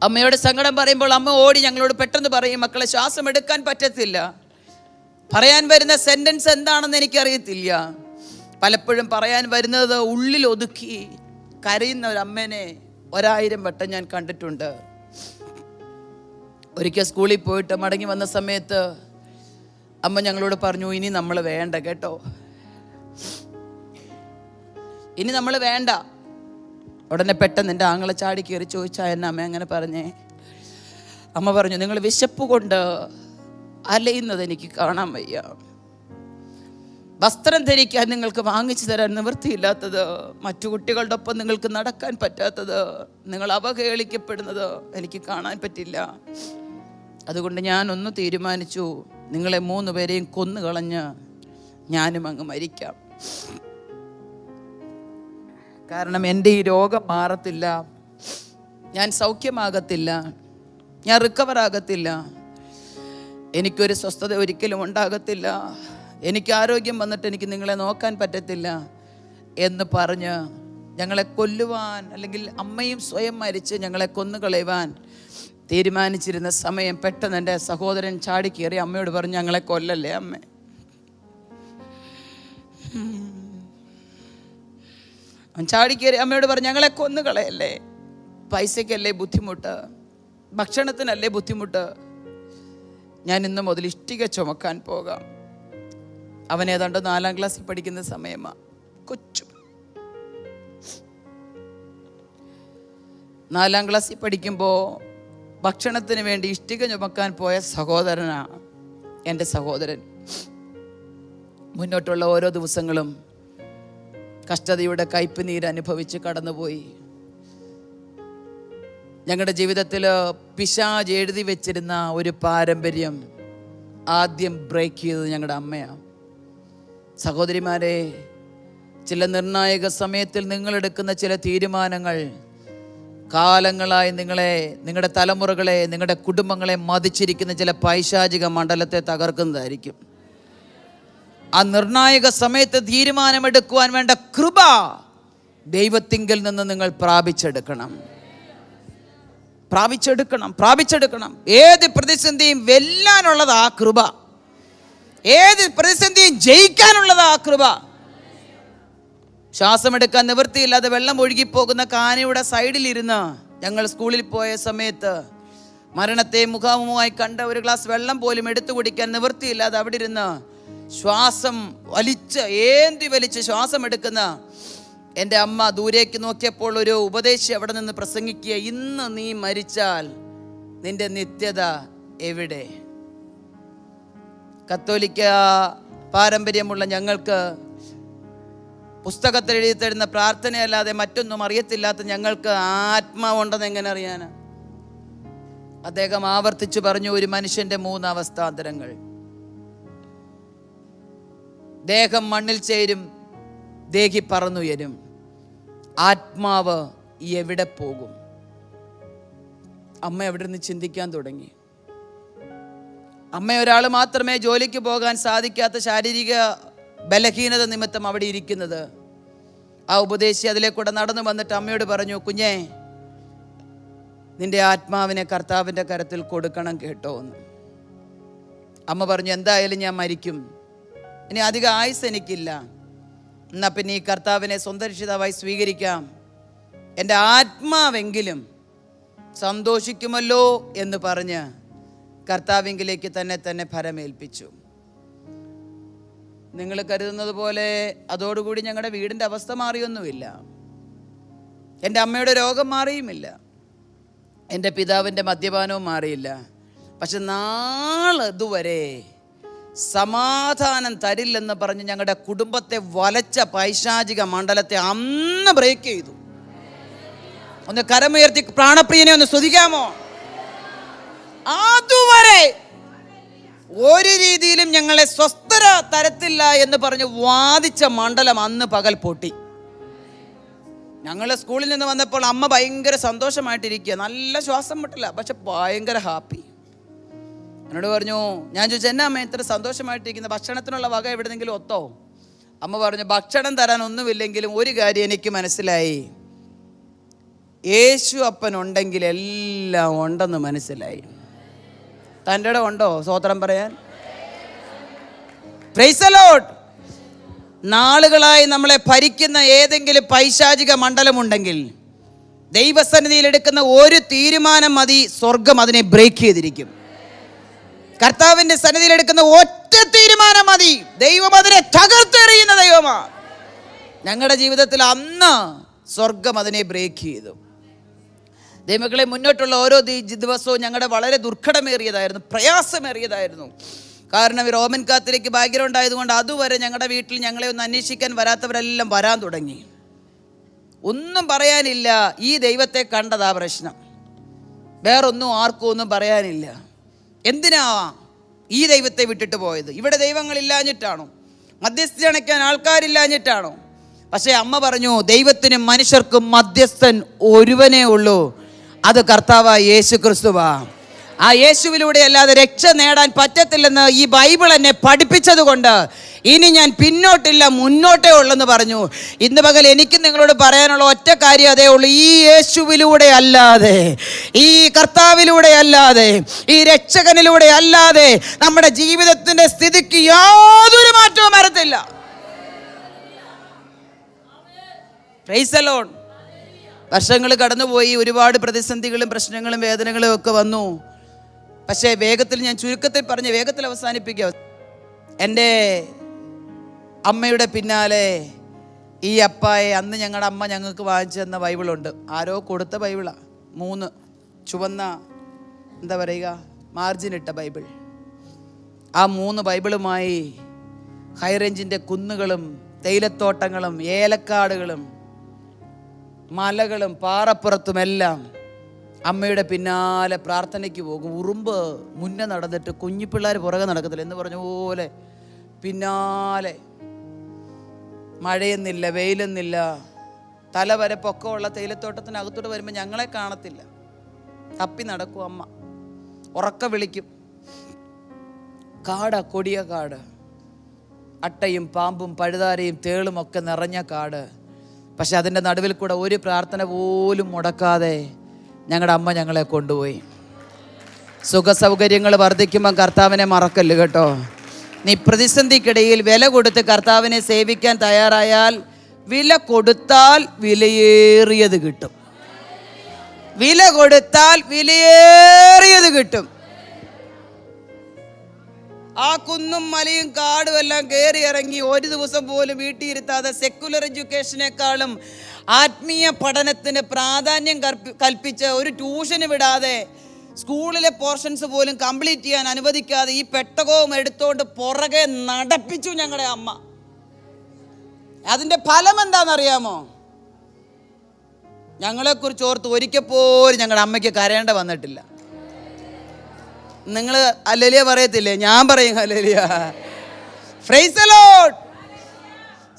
അമ്മയോട് സങ്കടം പറയുമ്പോൾ അമ്മ ഓടി ഞങ്ങളോട് പെട്ടെന്ന് പറയും, മക്കളെ ശ്വാസം എടുക്കാൻ പറ്റത്തില്ല. പറയാൻ വരുന്ന സെന്റൻസ് എന്താണെന്ന് എനിക്കറിയത്തില്ല. പലപ്പോഴും പറയാൻ വരുന്നത് ഉള്ളിൽ ഒതുക്കി കരയുന്ന ഒരു അമ്മേനെ 1000 വട്ടം ഞാൻ കണ്ടിട്ടുണ്ട്. ഒരിക്കൽ സ്കൂളിൽ പോയിട്ട് മടങ്ങി വന്ന സമയത്ത് അമ്മ ഞങ്ങളോട് പറഞ്ഞു, ഇനി നമ്മൾ വേണ്ട കേട്ടോ, ഇനി നമ്മൾ വേണ്ട. ഉടനെ പെട്ടെന്ന് എൻ്റെ ആങ്ങളെ ചാടി കയറി ചോദിച്ചാൽ എന്നെ അമ്മ അങ്ങനെ പറഞ്ഞേ. അമ്മ പറഞ്ഞു, നിങ്ങൾ വിശപ്പ് കൊണ്ട് അലയുന്നത് എനിക്ക് കാണാൻ വയ്യ, വസ്ത്രം ധരിക്കാൻ നിങ്ങൾക്ക് വാങ്ങിച്ചു തരാൻ നിവൃത്തിയില്ലാത്തത്, മറ്റു കുട്ടികളുടെ ഒപ്പം നിങ്ങൾക്ക് നടക്കാൻ പറ്റാത്തത്, നിങ്ങൾ അവഹേളിക്കപ്പെടുന്നത് എനിക്ക് കാണാൻ പറ്റില്ല. അതുകൊണ്ട് ഞാനൊന്ന് തീരുമാനിച്ചു, നിങ്ങളെ 3 പേരെയും കൊന്നുകളഞ്ഞ് ഞാനും അങ്ങ് മരിക്കാം. കാരണം എൻ്റെ ഈ രോഗം മാറത്തില്ല, ഞാൻ സൗഖ്യമാകത്തില്ല, ഞാൻ റിക്കവറാകത്തില്ല, എനിക്കൊരു സ്വസ്ഥത ഒരിക്കലും ഉണ്ടാകത്തില്ല, എനിക്ക് ആരോഗ്യം വന്നിട്ട് എനിക്ക് നിങ്ങളെ നോക്കാൻ പറ്റത്തില്ല എന്ന് പറഞ്ഞ് ഞങ്ങളെ കൊല്ലുവാൻ, അല്ലെങ്കിൽ അമ്മയും സ്വയം മരിച്ച് ഞങ്ങളെ കൊന്നുകളയുവാൻ തീരുമാനിച്ചിരുന്ന സമയം പെട്ടെന്ന് എൻ്റെ സഹോദരൻ ചാടിക്കേറി അമ്മയോട് പറഞ്ഞു, ഞങ്ങളെ കൊല്ലല്ലേ അമ്മ. അവൻ ചാടിക്കേറി അമ്മയോട് പറഞ്ഞു, ഞങ്ങളെ കൊന്നുകളയല്ലേ, പൈസയ്ക്കല്ലേ ബുദ്ധിമുട്ട്, ഭക്ഷണത്തിനല്ലേ ബുദ്ധിമുട്ട്, ഞാൻ ഇന്ന് മുതൽ ഇഷ്ടിക ചുമക്കാൻ പോകാം. അവൻ ഏതാണ്ട് 4ാം ക്ലാസ്സിൽ പഠിക്കുന്ന സമയമാണ്, കൊച്ചു 4ാം ക്ലാസ്സിൽ പഠിക്കുമ്പോൾ ഭക്ഷണത്തിന് വേണ്ടി ഇഷ്ടിക ചുമക്കാൻ പോയ സഹോദരനാണ് എൻ്റെ സഹോദരൻ. മുന്നോട്ടുള്ള ഓരോ ദിവസങ്ങളും കഷ്ടതയുടെ കയ്പ് നീര് അനുഭവിച്ച് കടന്നുപോയി. ഞങ്ങളുടെ ജീവിതത്തിൽ പിശാച് എഴുതി വെച്ചിരുന്ന ഒരു പാരമ്പര്യം ആദ്യം ബ്രേക്ക് ചെയ്തത് ഞങ്ങളുടെ അമ്മയാണ്. സഹോദരിമാരെ, ചില നിർണായക സമയത്തിൽ നിങ്ങളെടുക്കുന്ന ചില തീരുമാനങ്ങൾ കാലങ്ങളായി നിങ്ങളെ, നിങ്ങളുടെ തലമുറകളെ, നിങ്ങളുടെ കുടുംബങ്ങളെ മതിച്ചിരിക്കുന്ന ചില പൈശാചിക മണ്ഡലത്തെ തകർക്കുന്നതായിരിക്കും. ആ നിർണായക സമയത്ത് തീരുമാനമെടുക്കുവാൻ വേണ്ട കൃപ ദൈവത്തിങ്കൽ നിന്ന് നിങ്ങൾ പ്രാപിച്ചെടുക്കണം. ഏത് പ്രതിസന്ധിയും വെല്ലാനുള്ളത് ആ കൃപ, ഏത് പ്രതിസന്ധിയും ജയിക്കാനുള്ളത് ആ കൃപ. ശ്വാസമെടുക്കാൻ നിവൃത്തിയില്ലാതെ വെള്ളം ഒഴുകിപ്പോകുന്ന കാനയുടെ സൈഡിലിരുന്ന് ഞങ്ങൾ സ്കൂളിൽ പോയ സമയത്ത് മരണത്തെ മുഖാമുഖമായി കണ്ട ഒരു ഗ്ലാസ് വെള്ളം പോലും എടുത്തു കുടിക്കാൻ നിവൃത്തിയില്ലാതെ അവിടെ ഇരുന്ന് ശ്വാസം ഏന്തി വലിച്ച് ശ്വാസം എടുക്കുന്ന എൻ്റെ അമ്മ ദൂരേക്ക് നോക്കിയപ്പോൾ ഒരു ഉപദേശി അവിടെ നിന്ന് പ്രസംഗിക്കുക, ഇന്ന് നീ മരിച്ചാൽ നിന്റെ നിത്യത എവിടെ? കത്തോലിക്ക പാരമ്പര്യമുള്ള ഞങ്ങൾക്ക് പുസ്തകത്തിൽ എഴുതി തരുന്ന പ്രാർത്ഥനയല്ലാതെ മറ്റൊന്നും അറിയത്തില്ലാത്ത ഞങ്ങൾക്ക് ആത്മാവുണ്ടെന്ന് എങ്ങനെ അറിയാനാ? അദ്ദേഹം ആവർത്തിച്ചു പറഞ്ഞു, ഒരു മനുഷ്യൻ്റെ 3 അവസ്ഥാന്തരങ്ങൾ. ദേഹം മണ്ണിൽ ചേരും, ദേഹി പറന്നുയരും, ആത്മാവ് എവിടെ പോകും? അമ്മ എവിടെ നിന്ന് ചിന്തിക്കാൻ തുടങ്ങി. അമ്മ ഒരാൾ മാത്രമേ ജോലിക്ക് പോകാൻ സാധിക്കാത്ത ശാരീരിക ബലഹീനത നിമിത്തം അവിടെ ഇരിക്കുന്നത്. ആ ഉപദേശി അതിലേക്കൂടെ നടന്നു വന്നിട്ട് അമ്മയോട് പറഞ്ഞു, കുഞ്ഞേ, നിന്റെ ആത്മാവിനെ കർത്താവിൻ്റെ കരത്തിൽ കൊടുക്കണം കേട്ടോ എന്ന്. അമ്മ പറഞ്ഞു, എന്തായാലും ഞാൻ മരിക്കും, ഇനി അധികം ആയുസ് എനിക്കില്ല, എന്നാൽ പിന്നെ ഈ കർത്താവിനെ സ്വന്തം രക്ഷിതാവായി സ്വീകരിക്കാം, എൻ്റെ ആത്മാവെങ്കിലും സന്തോഷിക്കുമല്ലോ എന്ന് പറഞ്ഞ് കർത്താവിങ്കിലേക്ക് തന്നെ ഫലമേൽപ്പിച്ചു. നിങ്ങൾ കരുതുന്നത് പോലെ അതോടുകൂടി ഞങ്ങളുടെ വീടിൻ്റെ അവസ്ഥ മാറിയൊന്നുമില്ല. എൻ്റെ അമ്മയുടെ രോഗം മാറിയുമില്ല, എൻ്റെ പിതാവിൻ്റെ മദ്യപാനവും മാറിയില്ല. പക്ഷെ നാളിതുവരെ സമാധാനം തരില്ലെന്ന് പറഞ്ഞ് ഞങ്ങളുടെ കുടുംബത്തെ വലച്ച പൈശാചിക മണ്ഡലത്തെ അന്ന് ബ്രേക്ക് ചെയ്തു. ഒന്ന് കരമുയർത്തി പ്രാണപ്രിയനെ ഒന്ന് സ്തുതിക്കാമോ? അതുവരെ ഒരു രീതിയിലും ഞങ്ങളെ സ്വസ്ഥത തരത്തില്ല എന്ന് പറഞ്ഞ് വാദിച്ച മണ്ഡലം അന്ന് പകൽ പൊട്ടി. ഞങ്ങൾ സ്കൂളിൽ നിന്ന് വന്നപ്പോൾ അമ്മ ഭയങ്കര സന്തോഷമായിട്ടിരിക്കുക, നല്ല ശ്വാസം മുട്ടില്ല, പക്ഷെ ഭയങ്കര ഹാപ്പി. എന്നോട് പറഞ്ഞു, ഞാൻ ചോദിച്ചു, എന്നാ അമ്മ ഇത്ര സന്തോഷമായിട്ടിരിക്കുന്ന, ഭക്ഷണത്തിനുള്ള വക എവിടെയെങ്കിലും ഒത്തോ? അമ്മ പറഞ്ഞു, ഭക്ഷണം തരാൻ ഒന്നുമില്ലെങ്കിലും ഒരു കാര്യം എനിക്ക് മനസ്സിലായി, യേശു അപ്പൻ ഉണ്ടെങ്കിൽ എല്ലാം ഉണ്ടെന്ന് മനസ്സിലായി. തൻ്റെ ഇടം ഉണ്ടോ സ്തോത്രം പറയാൻ? Price the Lord. നാളുകളായി നമ്മളെ ഭരിക്കുന്ന ഏതെങ്കിലും പൈശാചിക മണ്ഡലമുണ്ടെങ്കിൽ ദൈവസന്നിധിയിൽ എടുക്കുന്ന ഒരു തീരുമാനം മതി, സ്വർഗം അതിനെ ബ്രേക്ക് ചെയ്തിരിക്കും. കർത്താവിൻ്റെ സന്നിധിയിൽ എടുക്കുന്ന ഒറ്റ തീരുമാനം മതി, ദൈവം അതിനെ തകർത്തെറിയുന്ന ദൈവമാണ്. ഞങ്ങളുടെ ജീവിതത്തിൽ അന്ന് സ്വർഗം അതിനെ ബ്രേക്ക് ചെയ്തു. ദൈവങ്ങളെ, മുന്നോട്ടുള്ള ഓരോ ദിവസവും ഞങ്ങളുടെ വളരെ ദുർഘടമേറിയതായിരുന്നു, പ്രയാസമേറിയതായിരുന്നു. കാരണം റോമൻ കാത്തലിക് ബാക്ക്ഗ്രൗണ്ട് ആയതുകൊണ്ട് അതുവരെ ഞങ്ങളുടെ വീട്ടിൽ ഞങ്ങളെ ഒന്ന് അന്വേഷിക്കാൻ വരാത്തവരെല്ലാം വരാൻ തുടങ്ങി. ഒന്നും പറയാനില്ല, ഈ ദൈവത്തെ കണ്ടതാ പ്രശ്നം, വേറൊന്നും ആർക്കും ഒന്നും പറയാനില്ല. എന്തിനാ ഈ ദൈവത്തെ വിട്ടിട്ട് പോയത്? ഇവിടെ ദൈവങ്ങളില്ലാഞ്ഞിട്ടാണോ? മധ്യസ്ഥ അണയ്ക്കാൻ ആൾക്കാരില്ലാഞ്ഞിട്ടാണോ? പക്ഷേ അമ്മ പറഞ്ഞു, ദൈവത്തിനും മനുഷ്യർക്കും മധ്യസ്ഥൻ ഒരുവനേ ഉള്ളൂ, അത് കർത്താവായ യേശു ക്രിസ്തുവാ. ആ യേശുവിലൂടെ അല്ലാതെ രക്ഷ നേടാൻ പറ്റത്തില്ലെന്ന് ഈ ബൈബിൾ എന്നെ പഠിപ്പിച്ചത് കൊണ്ട് ഇനി ഞാൻ പിന്നോട്ടില്ല, മുന്നോട്ടേ ഉള്ളെന്ന് പറഞ്ഞു. ഇന്ന് പകൽ എനിക്ക് നിങ്ങളോട് പറയാനുള്ള ഒറ്റ കാര്യം അതേ ഉള്ളൂ, ഈ യേശുവിലൂടെ അല്ലാതെ, ഈ കർത്താവിലൂടെ അല്ലാതെ, ഈ രക്ഷകനിലൂടെ അല്ലാതെ നമ്മുടെ ജീവിതത്തിൻ്റെ സ്ഥിതിക്ക് യാതൊരു മാറ്റവും വരത്തില്ല. Price the Lord. വർഷങ്ങൾ കടന്നുപോയി, ഒരുപാട് പ്രതിസന്ധികളും പ്രശ്നങ്ങളും വേദനകളും ഒക്കെ വന്നു. പക്ഷേ വേഗത്തിൽ, ഞാൻ ചുരുക്കത്തിൽ പറഞ്ഞ് വേഗത്തിൽ അവസാനിപ്പിക്കുക, എൻ്റെ അമ്മയുടെ പിന്നാലെ ഈ അപ്പായെ അന്ന് ഞങ്ങളുടെ അമ്മ ഞങ്ങൾക്ക് വാങ്ങിച്ചു തന്ന ബൈബിളുണ്ട്. ആരോ കൊടുത്ത ബൈബിളാണ്, 3 ചുവന്ന എന്താ പറയുക, മാർജിനിട്ട ബൈബിൾ. ആ 3 ബൈബിളുമായി ഹൈറേഞ്ചിൻ്റെ കുന്നുകളും തേയിലത്തോട്ടങ്ങളും ഏലക്കാടുകളും മലകളും പാറപ്പുറത്തുമെല്ലാം അമ്മയുടെ പിന്നാലെ പ്രാർത്ഥനയ്ക്ക് പോകും. ഉറുമ്പ് മുന്നേ നടന്നിട്ട് കുഞ്ഞു പിള്ളേർ പുറകെ നടക്കത്തില്ല എന്ന് പറഞ്ഞ പോലെ പിന്നാലെ. മഴയെന്നില്ല, വെയിലെന്നില്ല, തലവരെ പൊക്കമുള്ള തേയിലത്തോട്ടത്തിനകത്തോട്ട് വരുമ്പോൾ ഞങ്ങളെ കാണത്തില്ല, തപ്പി നടക്കും അമ്മ, ഉറക്ക വിളിക്കും. കാടാ, കൊടിയ കാട്, അട്ടയും പാമ്പും പഴുതാരയും തേളും ഒക്കെ നിറഞ്ഞ കാട്. പക്ഷെ അതിൻ്റെ നടുവിൽ കൂടെ ഒരു പ്രാർത്ഥന പോലും മുടക്കാതെ ഞങ്ങളുടെ അമ്മ ഞങ്ങളെ കൊണ്ടുപോയി. സുഖസൗകര്യങ്ങൾ വർദ്ധിക്കുമ്പോൾ കർത്താവിനെ മറക്കല്ല് കേട്ടോ. നീ പ്രതിസന്ധിക്കിടയിൽ വില കൊടുത്ത് കർത്താവിനെ സേവിക്കാൻ തയ്യാറായാൽ, വില കൊടുത്താൽ വിലയേറിയത് കിട്ടും. വില കൊടുത്താൽ വിലയേറിയത് കിട്ടും. ആ കുന്നും മലയും കാടും എല്ലാം കയറി ഇറങ്ങി ഒരു ദിവസം പോലും വീട്ടിലിരുത്താതെ സെക്കുലർ എഡ്യൂക്കേഷനേക്കാളും ആത്മീയ പഠനത്തിന് പ്രാധാന്യം കൽപ്പിച്ച് ഒരു ട്യൂഷന് വിടാതെ സ്കൂളിലെ പോർഷൻസ് പോലും കംപ്ലീറ്റ് ചെയ്യാൻ അനുവദിക്കാതെ ഈ പെട്ടകവും എടുത്തുകൊണ്ട് പുറകെ നടപ്പിച്ചു ഞങ്ങളുടെ അമ്മ. അതിൻ്റെ ഫലം എന്താണെന്നറിയാമോ? ഞങ്ങളെക്കുറിച്ച് ഓർത്ത് ഒരിക്കൽ പോലും ഞങ്ങളുടെ അമ്മയ്ക്ക് കരയേണ്ട വന്നിട്ടില്ല. നിങ്ങൾ ഹല്ലേലൂയ പറയത്തില്ലേ? ഞാൻ പറയും hallelujah. Praise the lord.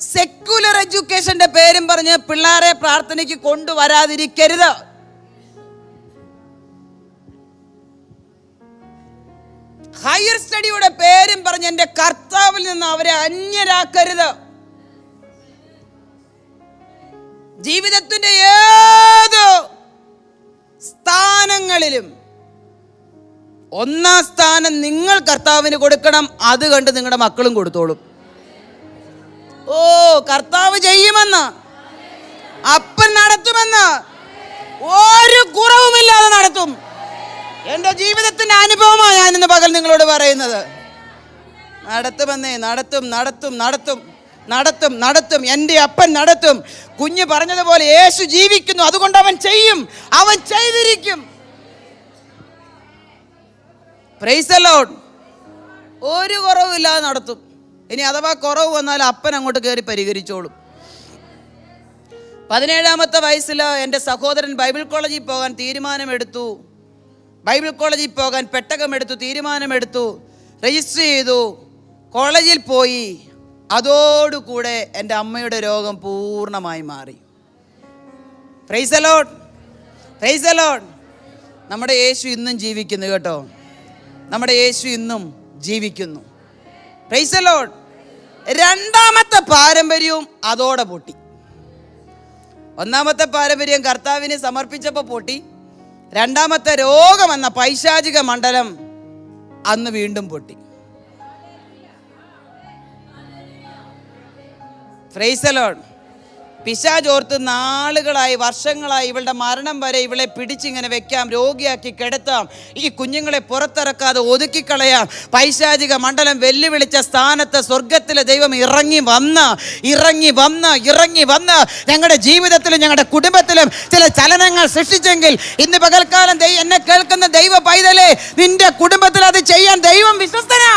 Secular എഡ്യൂക്കേഷന്റെ പേരും പറഞ്ഞ് പിള്ളേരെ പ്രാർത്ഥനയ്ക്ക് കൊണ്ടുവരാതിരിക്കരുത്. ഹയർ സ്റ്റഡിയുടെ പേരും പറഞ്ഞ് എൻ്റെ കർത്താവിൽ നിന്ന് അവരെ അന്യരാക്കരുത്. ജീവിതത്തിന്റെ ഏത് സ്ഥാനങ്ങളിലും ഒന്നാം സ്ഥാനം നിങ്ങൾ കർത്താവിന് കൊടുക്കണം. അത് കണ്ട് നിങ്ങളുടെ മക്കളും കൊടുത്തോളും. ഓ, കർത്താവ് ചെയ്യുമെന്ന്, അപ്പൻ നടത്തുമെന്ന്, ഒരു കുറവുമില്ലാതെ നടത്തും. എൻ്റെ ജീവിതത്തിന്റെ അനുഭവമാണ് ഞാൻ ഇന്ന് പകൽ നിങ്ങളോട് പറയുന്നത്. നടത്തുമെന്നേ, നടത്തും നടത്തും നടത്തും നടത്തും നടത്തും. എൻ്റെ അപ്പൻ നടത്തും. കുഞ്ഞ് പറഞ്ഞതുപോലെ യേശു ജീവിക്കുന്നു, അതുകൊണ്ട് അവൻ ചെയ്യും, അവൻ ചെയ്തിരിക്കും. Price the Lord. ഒരു കുറവുമില്ലാതെ നടത്തും. ഇനി അഥവാ കുറവ് വന്നാൽ അപ്പൻ അങ്ങോട്ട് കയറി പരിഹരിച്ചോളും. 17-ാമത്തെ വയസ്സിൽ എൻ്റെ സഹോദരൻ ബൈബിൾ കോളേജിൽ പോകാൻ തീരുമാനമെടുത്തു. ബൈബിൾ കോളേജിൽ പോകാൻ പെട്ടകമെടുത്തു, തീരുമാനമെടുത്തു, രജിസ്റ്റർ ചെയ്തു, കോളേജിൽ പോയി. അതോടുകൂടെ എൻ്റെ അമ്മയുടെ രോഗം പൂർണ്ണമായി മാറി. Price the lord, praise the Lord. നമ്മുടെ യേശു ഇന്നും ജീവിക്കുന്നു കേട്ടോ. നമ്മുടെ യേശു ഇന്നും ജീവിക്കുന്നു. Price the Lord. രണ്ടാമത്തെ പാരമ്പര്യവും അതോടെ പൊട്ടി. ഒന്നാമത്തെ പാരമ്പര്യം കർത്താവിനെ സമർപ്പിച്ചപ്പോൾ പൊട്ടി. രണ്ടാമത്തെ രോഗം എന്ന പൈശാചിക മണ്ഡലം അന്ന് വീണ്ടും പൊട്ടി. Price the Lord. പിശാച് ഓർത്ത് നാളുകളായി, വർഷങ്ങളായി ഇവളുടെ മരണം വരെ ഇവളെ പിടിച്ചിങ്ങനെ വെക്കാം, രോഗിയാക്കി കിടത്താം, ഈ കുഞ്ഞുങ്ങളെ പുറത്തിറക്കാതെ ഒതുക്കിക്കളയാം. പൈശാചിക മണ്ഡലം വെല്ലുവിളിച്ച സ്ഥാനത്ത് സ്വർഗത്തിലെ ദൈവം ഇറങ്ങി വന്ന് ഞങ്ങളുടെ ജീവിതത്തിലും ഞങ്ങളുടെ കുടുംബത്തിലും ചില ചലനങ്ങൾ സൃഷ്ടിച്ചെങ്കിൽ ഇന്ന് പകൽക്കാലം എന്നെ കേൾക്കുന്ന ദൈവ പൈതലേ, നിന്റെ കുടുംബത്തിൽ അത് ചെയ്യാൻ ദൈവം വിശ്വസ്തനാ.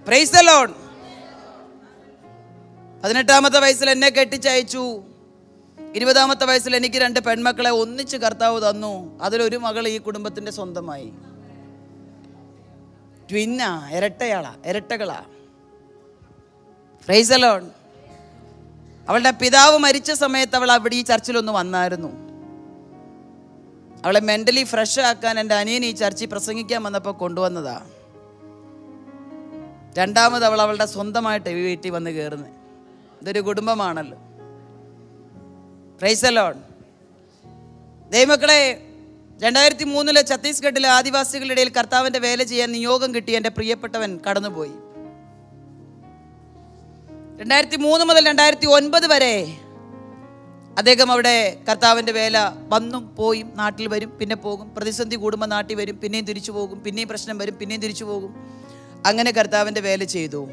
Praise the lord. 18-ാമത്തെ വയസ്സിൽ എന്നെ കെട്ടിച്ചയച്ചു. 20-ാമത്തെ വയസ്സിൽ എനിക്ക് 2 പെൺമക്കളെ ഒന്നിച്ച് കർത്താവ് തന്നു. അതിലൊരു മകൾ ഈ കുടുംബത്തിന്റെ സ്വന്തമായി. ട്വിന്നാ, ഇരട്ടകളാ. Praise the lord. അവളുടെ പിതാവ് മരിച്ച സമയത്ത് അവൾ അവിടെ ഈ ചർച്ചിലൊന്ന് വന്നായിരുന്നു. അവളെ മെന്റലി ഫ്രഷ് ആക്കാൻ എൻ്റെ അനിയൻ ഈ ചർച്ചിൽ പ്രസംഗിക്കാൻ വന്നപ്പോൾ കൊണ്ടുവന്നതാ. രണ്ടാമത് അവൾ അവളുടെ സ്വന്തമായിട്ട് വീട്ടിൽ വന്ന് കയറുന്നത്. ഇതൊരു കുടുംബമാണല്ലോ. Price the Lord. ദൈവമക്കളെ, 2003 ഛത്തീസ്ഗഡിലെ ആദിവാസികളുടെ ഇടയിൽ കർത്താവിൻ്റെ വേല ചെയ്യാൻ നിയോഗം കിട്ടി എൻ്റെ പ്രിയപ്പെട്ടവൻ കടന്നുപോയി. 2003 മുതൽ 2009 വരെ അദ്ദേഹം അവിടെ കർത്താവിൻ്റെ വേല വന്നും പോയും, നാട്ടിൽ വരും, പിന്നെ പോകും. പ്രതിസന്ധി കൂടുമ്പോൾ നാട്ടിൽ വരും, പിന്നെയും തിരിച്ചു പോകും, പിന്നെയും പ്രശ്നം വരും, പിന്നെയും തിരിച്ചു പോകും. അങ്ങനെ കർത്താവിൻ്റെ വേല ചെയ്തു.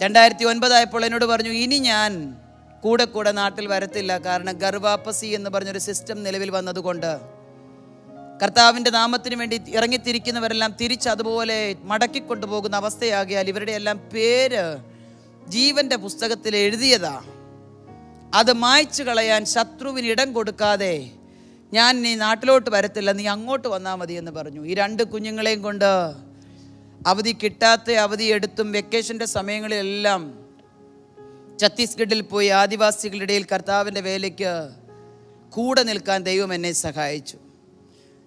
2009 ആയപ്പോൾ എന്നോട് പറഞ്ഞു, ഇനി ഞാൻ കൂടെ നാട്ടിൽ വരത്തില്ല. കാരണം ഗർവാപ്പസി എന്ന് പറഞ്ഞൊരു സിസ്റ്റം നിലവിൽ വന്നതുകൊണ്ട് കർത്താവിൻ്റെ നാമത്തിന് വേണ്ടി ഇറങ്ങിത്തിരിക്കുന്നവരെല്ലാം തിരിച്ച് അതുപോലെ മടക്കിക്കൊണ്ടുപോകുന്ന അവസ്ഥയാകിയാൽ ഇവരുടെ എല്ലാം പേര് ജീവന്റെ പുസ്തകത്തിൽ എഴുതിയതാ. അത് മായ്ച്ചു കളയാൻ ശത്രുവിന് ഇടം കൊടുക്കാതെ ഞാൻ നീ നാട്ടിലോട്ട് വരത്തില്ല, നീ അങ്ങോട്ട് വന്നാൽ മതി എന്ന് പറഞ്ഞു. ഈ 2 കുഞ്ഞുങ്ങളെയും കൊണ്ട് അവധി കിട്ടാത്ത അവധി എടുത്തും വെക്കേഷൻ്റെ സമയങ്ങളിലെല്ലാം ഛത്തീസ്ഗഡിൽ പോയി ആദിവാസികളുടെ ഇടയിൽ കർത്താവിൻ്റെ വേലയ്ക്ക് കൂടെ നിൽക്കാൻ ദൈവം എന്നെ സഹായിച്ചു.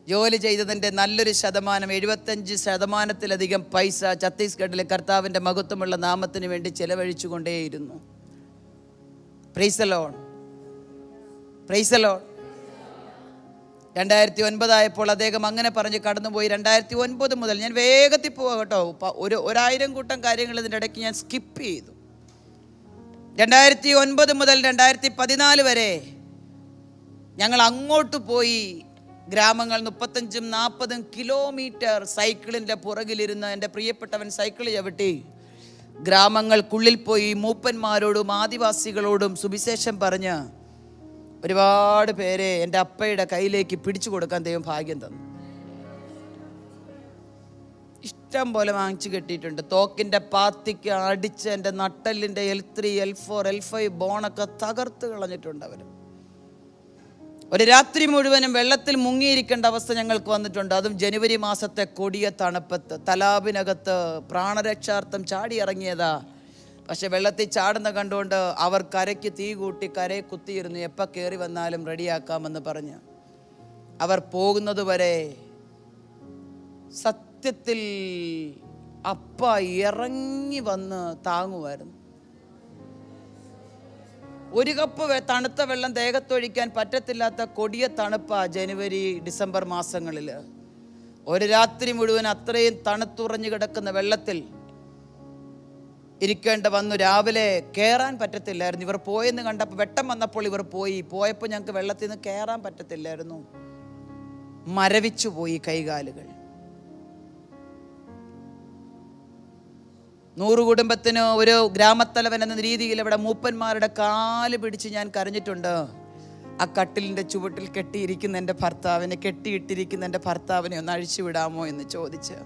ജോലി ചെയ്തതിൻ്റെ നല്ലൊരു ശതമാനം, 75% പൈസ ഛത്തീസ്ഗഡിലെ കർത്താവിൻ്റെ മഹത്വമുള്ള നാമത്തിന് വേണ്ടി ചെലവഴിച്ചു കൊണ്ടേയിരുന്നു. Praise the lord, praise the lord. 2009 ആയപ്പോൾ അദ്ദേഹം അങ്ങനെ പറഞ്ഞ് കടന്നുപോയി. 2009 മുതൽ ഞാൻ വേഗത്തിൽ പോവാം കേട്ടോ, 1000 കൂട്ടം കാര്യങ്ങൾ ഇതിൻ്റെ ഇടയ്ക്ക് ഞാൻ സ്കിപ്പ് ചെയ്തു. 2009 മുതൽ 2014 വരെ ഞങ്ങൾ അങ്ങോട്ട് പോയി. ഗ്രാമങ്ങൾ 35-40 കിലോമീറ്റർ സൈക്കിളിൻ്റെ പുറകിലിരുന്ന് എൻ്റെ പ്രിയപ്പെട്ടവൻ സൈക്കിൾ ചവിട്ടി ഗ്രാമങ്ങൾക്കുള്ളിൽ പോയി മൂപ്പന്മാരോടും ആദിവാസികളോടും സുവിശേഷം പറഞ്ഞ് ഒരുപാട് പേരെ എൻ്റെ അപ്പയുടെ കയ്യിലേക്ക് പിടിച്ചു കൊടുക്കാൻ ദൈവം ഭാഗ്യം തന്നു. ഇഷ്ടം പോലെ വാങ്ങിച്ചു കെട്ടിയിട്ടുണ്ട്. തോക്കിൻ്റെ പാത്തിക്ക് അടിച്ച് എൻ്റെ നട്ടലിൻ്റെ L3, L4, L5 ബോണൊക്കെ തകർത്ത് കളഞ്ഞിട്ടുണ്ട് അവർ. ഒരു രാത്രി മുഴുവനും വെള്ളത്തിൽ മുങ്ങിയിരിക്കേണ്ട അവസ്ഥ ഞങ്ങൾക്ക് വന്നിട്ടുണ്ട്. അതും ജനുവരി മാസത്തെ കൊടിയ തണുപ്പത്ത്. തലാബിനകത്ത് പ്രാണരക്ഷാർത്ഥം ചാടി ഇറങ്ങിയതാ. പക്ഷെ വെള്ളത്തിൽ ചാടുന്ന കണ്ടുകൊണ്ട് അവർ കരയ്ക്ക് തീ കൂട്ടി കരയെ കുത്തിയിരുന്നു. എപ്പോൾ കയറി വന്നാലും റെഡിയാക്കാമെന്ന് പറഞ്ഞ് അവർ പോകുന്നത് വരെ സത്യത്തിൽ അപ്പ ഇറങ്ങി വന്ന് താങ്ങുമായിരുന്നു. ഒരു കപ്പ് തണുത്ത വെള്ളം ദേഹത്തൊഴിക്കാൻ പറ്റത്തില്ലാത്ത കൊടിയ തണുപ്പാ ജനുവരി ഡിസംബർ മാസങ്ങളിൽ. ഒരു രാത്രി മുഴുവൻ അത്രയും തണുത്തുറഞ്ഞു കിടക്കുന്ന വെള്ളത്തിൽ ഇരിക്കേണ്ട വന്നു. രാവിലെ കയറാൻ പറ്റത്തില്ലായിരുന്നു. ഇവർ പോയെന്ന് കണ്ടപ്പോൾ, വെട്ടം വന്നപ്പോൾ ഇവർ പോയപ്പോൾ ഞങ്ങൾക്ക് വെള്ളത്തിൽ നിന്ന് കയറാൻ പറ്റത്തില്ലായിരുന്നു. മരവിച്ചു പോയി കൈകാലുകൾ. 100 കുടുംബത്തിന് ഒരു ഗ്രാമത്തലവൻ എന്ന രീതിയിൽ അവിടെ മൂപ്പന്മാരുടെ കാല് പിടിച്ച് ഞാൻ കരഞ്ഞിട്ടുണ്ട്. ആ കട്ടിലിൻ്റെ ചുവട്ടിൽ കെട്ടിയിരിക്കുന്ന എൻ്റെ ഭർത്താവിനെ, കെട്ടിയിട്ടിരിക്കുന്ന എൻ്റെ ഭർത്താവിനെ ഒന്ന് അഴിച്ചു വിടാമോ എന്ന് ചോദിച്ച്,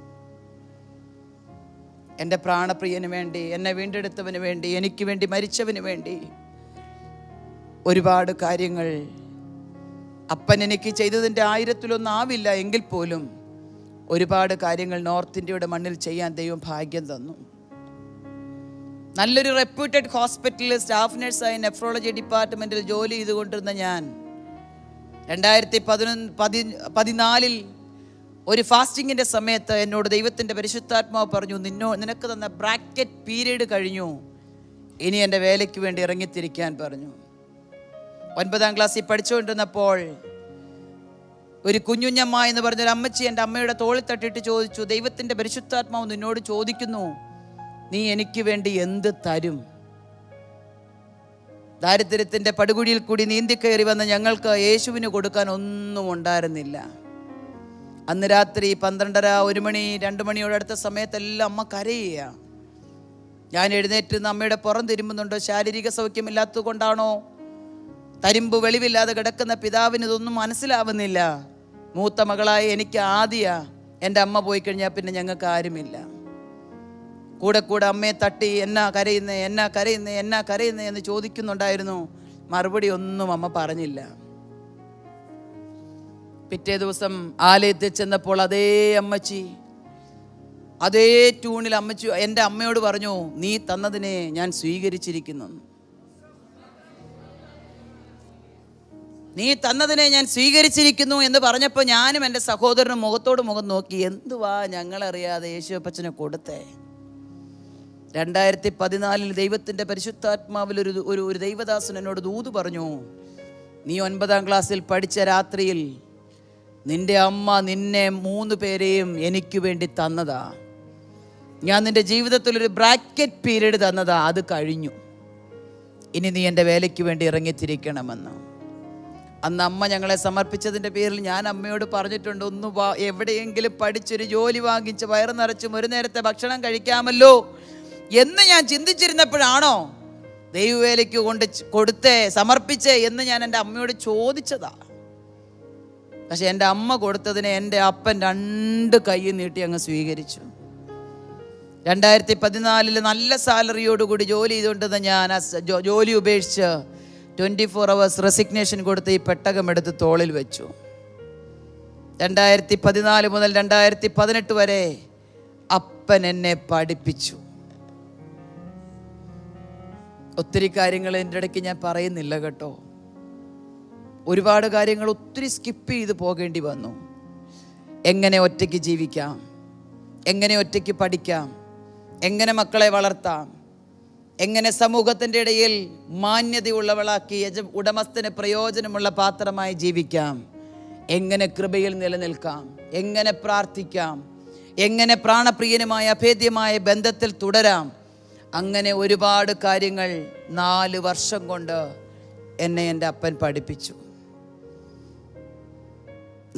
എൻ്റെ പ്രാണപ്രിയന് വേണ്ടി, എന്നെ വീണ്ടെടുത്തവന് വേണ്ടി, എനിക്ക് വേണ്ടി മരിച്ചവന് വേണ്ടി ഒരുപാട് കാര്യങ്ങൾ അപ്പൻ എനിക്ക് ചെയ്തതിൻ്റെ 1000-1 ആവില്ല എങ്കിൽ പോലും ഒരുപാട് കാര്യങ്ങൾ നോർത്ത് ഇന്ത്യയുടെ മണ്ണിൽ ചെയ്യാൻ ദൈവം ഭാഗ്യം തന്നു. നല്ലൊരു റെപ്യൂട്ടഡ് ഹോസ്പിറ്റലിൽ സ്റ്റാഫ് നഴ്സായി നെഫ്രോളജി ഡിപ്പാർട്ട്മെൻറ്റിൽ ജോലി ചെയ്തുകൊണ്ടിരുന്ന ഞാൻ 2014 ഒരു ഫാസ്റ്റിങ്ങിൻ്റെ സമയത്ത് എന്നോട് ദൈവത്തിൻ്റെ പരിശുദ്ധാത്മാവ് പറഞ്ഞു, നിനക്ക് തന്ന ബ്രാക്കറ്റ് പീരീഡ് കഴിഞ്ഞു, ഇനി എൻ്റെ വേലയ്ക്ക് വേണ്ടി ഇറങ്ങിത്തിരിക്കാൻ പറഞ്ഞു. 9ാം ക്ലാസ്സിൽ പഠിച്ചുകൊണ്ടിരുന്നപ്പോൾ ഒരു കുഞ്ഞുഞ്ഞമ്മ എന്ന് പറഞ്ഞൊരു അമ്മച്ചി എൻ്റെ അമ്മയുടെ തോളിൽ തട്ടിയിട്ട് ചോദിച്ചു, ദൈവത്തിൻ്റെ പരിശുദ്ധാത്മാവ് നിന്നോട് ചോദിക്കുന്നു, നീ എനിക്ക് വേണ്ടി എന്ത് തരും? ദാരിദ്ര്യത്തിൻ്റെ പടുകുഴിയിൽ കൂടി നീന്തിക്കയറി വന്ന ഞങ്ങൾക്ക് യേശുവിന് കൊടുക്കാൻ ഒന്നും ഉണ്ടായിരുന്നില്ല. അന്ന് രാത്രി 12:30, 1 മണി, 2 മണിയോടടുത്ത സമയത്തെല്ലാം അമ്മ കരയുക. ഞാൻ എഴുന്നേറ്റ് അമ്മയുടെ പുറം തിരുമ്പുന്നുണ്ടോ? ശാരീരിക സൗഖ്യമില്ലാത്തത് കൊണ്ടാണോ? തരിമ്പ് വെളിവില്ലാതെ കിടക്കുന്ന പിതാവിന് ഇതൊന്നും മനസ്സിലാവുന്നില്ല. മൂത്ത മകളായ എനിക്ക് ആദ്യ എൻ്റെ അമ്മ പോയി കഴിഞ്ഞാൽ പിന്നെ ഞങ്ങൾക്ക് ആരുമില്ല. കൂടെ കൂടെ അമ്മയെ തട്ടി എന്നാ കരയുന്നേ എന്ന് ചോദിക്കുന്നുണ്ടായിരുന്നു. മറുപടി ഒന്നും അമ്മ പറഞ്ഞില്ല. പിറ്റേ ദിവസം ആലയത്തിൽ ചെന്നപ്പോൾ അതേ അമ്മച്ചി അതേ ട്യൂണിൽ അമ്മച്ചി എൻ്റെ അമ്മയോട് പറഞ്ഞു, നീ തന്നതിനെ ഞാൻ സ്വീകരിച്ചിരിക്കുന്നു. നീ തന്നതിനെ ഞാൻ സ്വീകരിച്ചിരിക്കുന്നു എന്ന് പറഞ്ഞപ്പോൾ ഞാനും എൻ്റെ സഹോദരനും മുഖത്തോട് മുഖം നോക്കി. എന്തുവാ ഞങ്ങളറിയാതെ യേശുപ്പച്ചനെ കൊടുത്തേ? 2014 ദൈവത്തിൻ്റെ പരിശുദ്ധാത്മാവിൽ ഒരു ദൈവദാസൻ എന്നോട് ദൂത് പറഞ്ഞു, നീ 9ാം ക്ലാസ്സിൽ പഠിച്ച രാത്രിയിൽ നിന്റെ അമ്മ നിന്നെ 3 പേരെയും എനിക്ക് വേണ്ടി തന്നതാ. ഞാൻ നിന്റെ ജീവിതത്തിലൊരു ബ്രാക്കറ്റ് പീരീഡ് തന്നതാ, അത് കഴിഞ്ഞു. ഇനി നീ എൻ്റെ വേലയ്ക്ക് വേണ്ടി ഇറങ്ങിത്തിരിക്കണമെന്ന്. അന്ന് അമ്മ ഞങ്ങളെ സമർപ്പിച്ചതിൻ്റെ പേരിൽ ഞാൻ അമ്മയോട് പറഞ്ഞിട്ടുണ്ട്, എവിടെയെങ്കിലും പഠിച്ചൊരു ജോലി വാങ്ങിച്ച് വയറ് നിറച്ചും ഒരു നേരത്തെ ഭക്ഷണം കഴിക്കാമല്ലോ എന്ന് ഞാൻ ചിന്തിച്ചിരുന്നപ്പോഴാണോ ദൈവവേലയ്ക്ക് കൊടുത്തേ സമർപ്പിച്ചേ എന്ന് ഞാൻ എൻ്റെ അമ്മയോട് ചോദിച്ചതാ. പക്ഷെ എൻ്റെ അമ്മ കൊടുത്തതിനെ എൻ്റെ അപ്പൻ 2 കൈ നീട്ടി അങ്ങ് സ്വീകരിച്ചു. 2014 നല്ല സാലറിയോടുകൂടി ജോലി ചെയ്തുകൊണ്ടിരുന്ന ഞാൻ ജോലി ഉപേക്ഷിച്ച് 24 hours റെസിഗ്നേഷൻ കൊടുത്ത് ഈ പെട്ടകമെടുത്ത് തോളിൽ വെച്ചു. 2014 മുതൽ 2018 വരെ അപ്പൻ എന്നെ പഠിപ്പിച്ചു. ഒത്തിരി കാര്യങ്ങൾ എൻ്റെ ഇടയ്ക്ക് ഞാൻ പറയുന്നില്ല കേട്ടോ. ഒരുപാട് കാര്യങ്ങൾ ഒത്തിരി സ്കിപ്പ് ചെയ്ത് പോകേണ്ടി വന്നു. എങ്ങനെ ഒറ്റയ്ക്ക് ജീവിക്കാം, എങ്ങനെ ഒറ്റയ്ക്ക് പഠിക്കാം, എങ്ങനെ മക്കളെ വളർത്താം, എങ്ങനെ സമൂഹത്തിൻ്റെ ഇടയിൽ മാന്യതയുള്ളവളാക്കി ഉടമസ്ഥന് പ്രയോജനമുള്ള പാത്രമായി ജീവിക്കാം, എങ്ങനെ കൃപയിൽ നിലനിൽക്കാം, എങ്ങനെ പ്രാർത്ഥിക്കാം, എങ്ങനെ പ്രാണപ്രിയനുമായ അഭേദ്യമായ ബന്ധത്തിൽ തുടരാം. അങ്ങനെ ഒരുപാട് കാര്യങ്ങൾ 4 വർഷം കൊണ്ട് എന്നെ എൻ്റെ അപ്പൻ പഠിപ്പിച്ചു.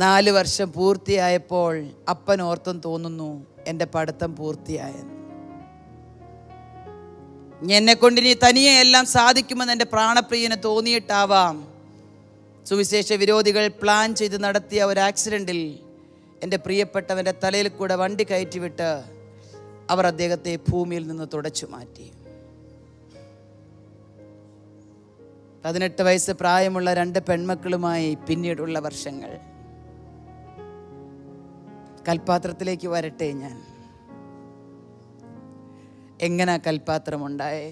4 വർഷം പൂർത്തിയായപ്പോൾ അപ്പൻ ഓർത്തും തോന്നുന്നു എൻ്റെ പഠിത്തം പൂർത്തിയായെന്ന്. എന്നെക്കൊണ്ട് ഇനി തനിയെ എല്ലാം സാധിക്കുമെന്ന് എൻ്റെ പ്രാണപ്രിയന് തോന്നിയിട്ടാവാം സുവിശേഷ വിരോധികൾ പ്ലാൻ ചെയ്ത് നടത്തിയ ഒരു ആക്സിഡൻറ്റിൽ എൻ്റെ പ്രിയപ്പെട്ടവൻ്റെ തലയിൽ കൂടെ വണ്ടി കയറ്റിവിട്ട് അവർ അദ്ദേഹത്തെ ഭൂമിയിൽ നിന്ന് തുടച്ചു മാറ്റി. 18 വയസ്സ് പ്രായമുള്ള 2 പെൺമക്കളുമായി പിന്നീടുള്ള വർഷങ്ങൾ. കൽപ്പാത്രത്തിലേക്ക് വരട്ടെ. ഞാൻ എങ്ങനെ കൽപ്പാത്രമുണ്ടായേ?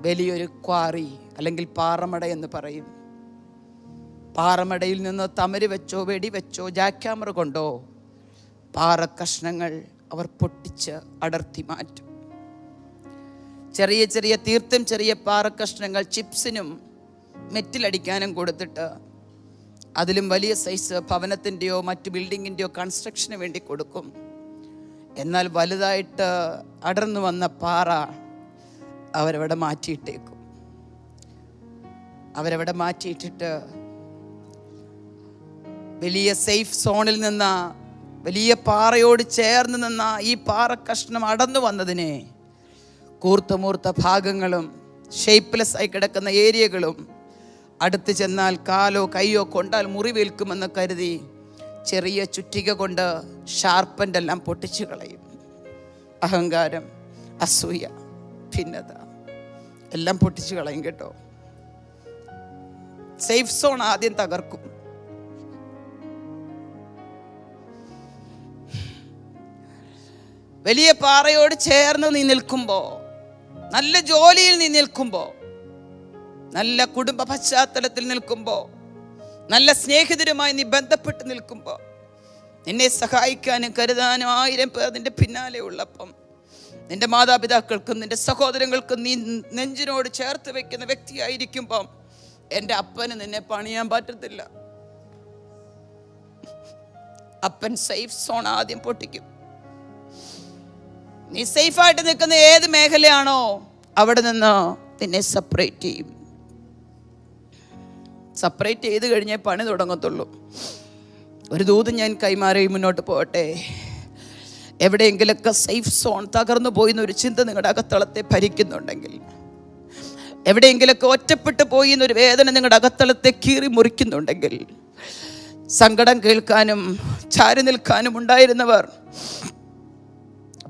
വലിയൊരു ക്വാറി അല്ലെങ്കിൽ പാറമട എന്ന് പറയും. പാറമടയിൽ നിന്ന് തമര് വെച്ചോ വെടിവെച്ചോ ജാക്യാമറ കൊണ്ടോ പാറ കഷ്ണങ്ങൾ അവർ പൊട്ടിച്ച് അടർത്തി മാറ്റും. ചെറിയ ചെറിയ തീർത്തും ചെറിയ പാറക്കഷ്ണങ്ങൾ ചിപ്സിനും മെറ്റിലടിക്കാനും കൊടുത്തിട്ട് അതിലും വലിയ സൈസ് ഭവനത്തിൻ്റെയോ മറ്റ് ബിൽഡിങ്ങിൻ്റെയോ കൺസ്ട്രക്ഷന് വേണ്ടി കൊടുക്കും. എന്നാൽ വലുതായിട്ട് അടർന്നു വന്ന പാറ അവരവിടെ മാറ്റിയിട്ടേക്കും. അവരവിടെ മാറ്റിയിട്ടിട്ട് വലിയ സേഫ് സോണിൽ നിന്ന, വലിയ പാറയോട് ചേർന്ന് നിന്ന ഈ പാറ കഷ്ണം അടർന്നു വന്നതിനെ കൂർത്ത ഭാഗങ്ങളും ഷേപ്പ്ലെസ് ആയി കിടക്കുന്ന ഏരിയകളും അടുത്ത് ചെന്നാൽ കാലോ കൈയോ കൊണ്ടാൽ മുറിവേൽക്കുമെന്ന് കരുതി ചെറിയ ചുറ്റിക കൊണ്ട് ഷാർപ്പൻ്റെ എല്ലാം പൊട്ടിച്ചു കളയും. അഹങ്കാരം, അസൂയ, ഭിന്നത എല്ലാം പൊട്ടിച്ചു കളയും കേട്ടോ. സേഫ് സോൺ ആദ്യം തകർക്കും. വലിയ പാറയോട് ചേർന്ന് നീ നിൽക്കുമ്പോൾ, നല്ല ജോലിയിൽ നീ നിൽക്കുമ്പോൾ, നല്ല കുടുംബ പശ്ചാത്തലത്തിൽ നിൽക്കുമ്പോൾ, നല്ല സ്നേഹിതരുമായി നീ ബന്ധപ്പെട്ട് നിൽക്കുമ്പോൾ, നിന്നെ സഹായിക്കാനും കരുതാനും 1000 പേർ നിന്റെ പിന്നാലെ ഉള്ളപ്പം, നിന്റെ മാതാപിതാക്കൾക്കും നിന്റെ സഹോദരങ്ങൾക്കും നീ നെഞ്ചിനോട് ചേർത്ത് വെക്കുന്ന വ്യക്തിയായിരിക്കുമ്പം എൻ്റെ അപ്പന് നിന്നെ പണിയാൻ പറ്റത്തില്ല. അപ്പൻ സേഫ് സോൺ ആദ്യം പൊട്ടിക്കും. നീ സേഫായിട്ട് നിൽക്കുന്ന ഏത് മേഖലയാണോ അവിടെ നിന്ന് നിന്നെ സെപ്പറേറ്റ് ചെയ്യും. സെപ്പറേറ്റ് ചെയ്ത് കഴിഞ്ഞേ പണി തുടങ്ങത്തുള്ളൂ. ഒരു ദൂത് ഞാൻ കൈമാറി മുന്നോട്ട് പോകട്ടെ. എവിടെയെങ്കിലൊക്കെ സേഫ് സോൺ തകർന്നു പോയി എന്നൊരു ചിന്ത നിങ്ങളുടെ അകത്തളത്തെ ഭരിക്കുന്നുണ്ടെങ്കിൽ, എവിടെയെങ്കിലൊക്കെ ഒറ്റപ്പെട്ടു പോയി എന്നൊരു വേദന നിങ്ങളുടെ അകത്തളത്തെ കീറി മുറിക്കുന്നുണ്ടെങ്കിൽ, സങ്കടം കേൾക്കാനും ചാരി നിൽക്കാനും ഉണ്ടായിരുന്നവർ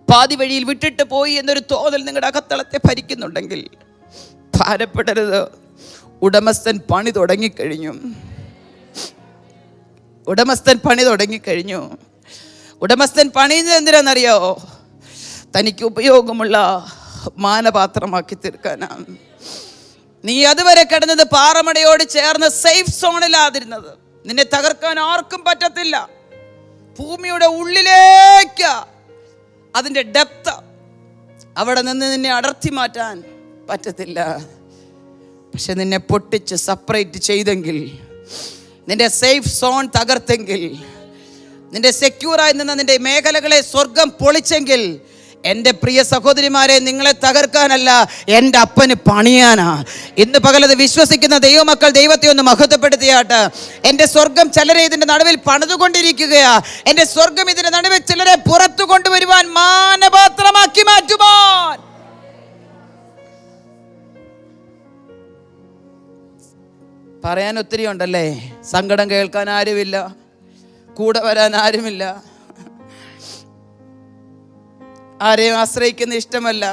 പാതി വഴിയിൽ വിട്ടിട്ട് പോയി എന്നൊരു തോന്നൽ നിങ്ങളുടെ അകത്തളത്തെ ഭരിക്കുന്നുണ്ടെങ്കിൽ ഭാരപ്പെടരുത്. ഉടമസ്ഥൻ പണി തുടങ്ങിക്കഴിഞ്ഞു. ഉടമസ്ഥൻ പണി തുടങ്ങിക്കഴിഞ്ഞു. ഉടമസ്ഥൻ പണിയുന്നത് എന്തിനാണെന്നറിയോ? തനിക്ക് ഉപയോഗമുള്ള മാനപാത്രമാക്കി തീർക്കാനാണ്. നീ അതുവരെ കിടന്നത് പാറമടയോട് ചേർന്ന് സേഫ് സോണിലാതിരുന്നത്. നിന്നെ തകർക്കാൻ ആർക്കും പറ്റത്തില്ല. ഭൂമിയുടെ ഉള്ളിലേക്ക് അതിൻ്റെ ഡെപ്ത്, അവിടെ നിന്ന് നിന്നെ അടർത്തി മാറ്റാൻ പറ്റത്തില്ല. പക്ഷെ നിന്നെ പൊട്ടിച്ച് സെപ്പറേറ്റ് ചെയ്തെങ്കിൽ, നിന്റെ സേഫ് സോൺ തകർത്തെങ്കിൽ, നിന്റെ സെക്യൂറായി നിന്ന നിന്റെ മേഖലകളെ സ്വർഗം പൊളിച്ചെങ്കിൽ, എൻ്റെ പ്രിയ സഹോദരിമാരെ, നിങ്ങളെ തകർക്കാനല്ല, എൻ്റെ അപ്പന് പണിയാനാ. ഇന്ന് പകലത് വിശ്വസിക്കുന്ന ദൈവമക്കൾ ദൈവത്തെ ഒന്ന് മഹത്വപ്പെടുത്തിയാട്ട്. എൻ്റെ സ്വർഗം ചിലരെ ഇതിൻ്റെ നടുവിൽ പണിതുകൊണ്ടിരിക്കുകയാ. എൻ്റെ സ്വർഗം ഇതിൻ്റെ നടുവിൽ ചിലരെ പുറത്തു കൊണ്ടുവരുവാൻ, മാനപാത്രമാക്കി മാറ്റുവാൻ. പറയാൻ ഒത്തിരി ഉണ്ടല്ലേ. സങ്കടം കേൾക്കാൻ ആരുമില്ല, കൂടെ വരാൻ ആരുമില്ല, ആരെയും ആശ്രയിക്കുന്ന ഇഷ്ടമല്ല.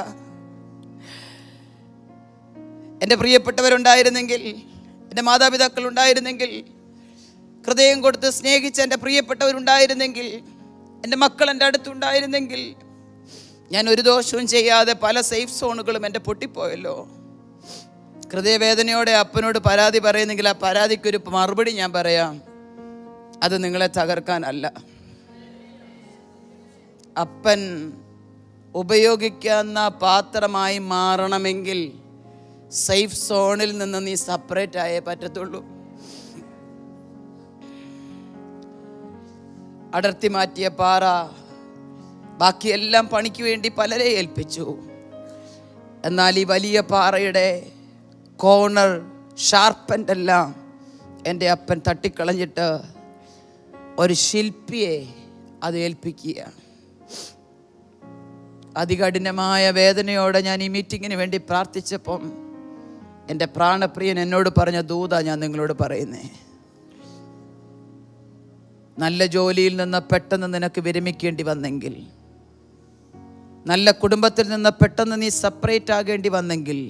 എൻ്റെ പ്രിയപ്പെട്ടവരുണ്ടായിരുന്നെങ്കിൽ, എൻ്റെ മാതാപിതാക്കൾ ഉണ്ടായിരുന്നെങ്കിൽ, ഹൃദയം കൊടുത്ത് സ്നേഹിച്ച എൻ്റെ പ്രിയപ്പെട്ടവരുണ്ടായിരുന്നെങ്കിൽ, എൻ്റെ മക്കൾ എൻ്റെ അടുത്തുണ്ടായിരുന്നെങ്കിൽ, ഞാൻ ഒരു ദോഷവും ചെയ്യാതെ പല സേഫ് സോണുകളും എൻ്റെ പൊട്ടിപ്പോയല്ലോ. ഹൃദയവേദനയോടെ അപ്പനോട് പരാതി പറയുന്നെങ്കിൽ ആ പരാതിക്കൊരു മറുപടി ഞാൻ പറയാം. അത് നിങ്ങളെ തകർക്കാനല്ല. അപ്പൻ ഉപയോഗിക്കുന്ന പാത്രമായി മാറണമെങ്കിൽ സേഫ് സോണിൽ നിന്ന് നീ സെപ്പറേറ്റ് ആയേ പറ്റത്തുള്ളൂ. അടർത്തി മാറ്റിയ പാറ ബാക്കിയെല്ലാം പണിക്ക് വേണ്ടി പലരെ ഏൽപ്പിച്ചു. എന്നാൽ ഈ വലിയ പാറയുടെ കോർണർ ഷാർപ്പൻ്റെ എല്ലാം എൻ്റെ അപ്പൻ തട്ടിക്കളഞ്ഞിട്ട് ഒരു ശില്പിയെ അത് ഏൽപ്പിക്കുക. അതികഠിനമായ വേദനയോടെ ഞാൻ ഈ മീറ്റിങ്ങിന് വേണ്ടി പ്രാർത്ഥിച്ചപ്പം എൻ്റെ പ്രാണപ്രിയൻ എന്നോട് പറഞ്ഞ ദൂത ഞാൻ നിങ്ങളോട് പറയുന്നേ. നല്ല ജോലിയിൽ നിന്ന് പെട്ടെന്ന് നിനക്ക് വിരമിക്കേണ്ടി വന്നെങ്കിൽ, നല്ല കുടുംബത്തിൽ നിന്ന് പെട്ടെന്ന് നീ സെപ്പറേറ്റ് ആകേണ്ടി വന്നെങ്കിൽ,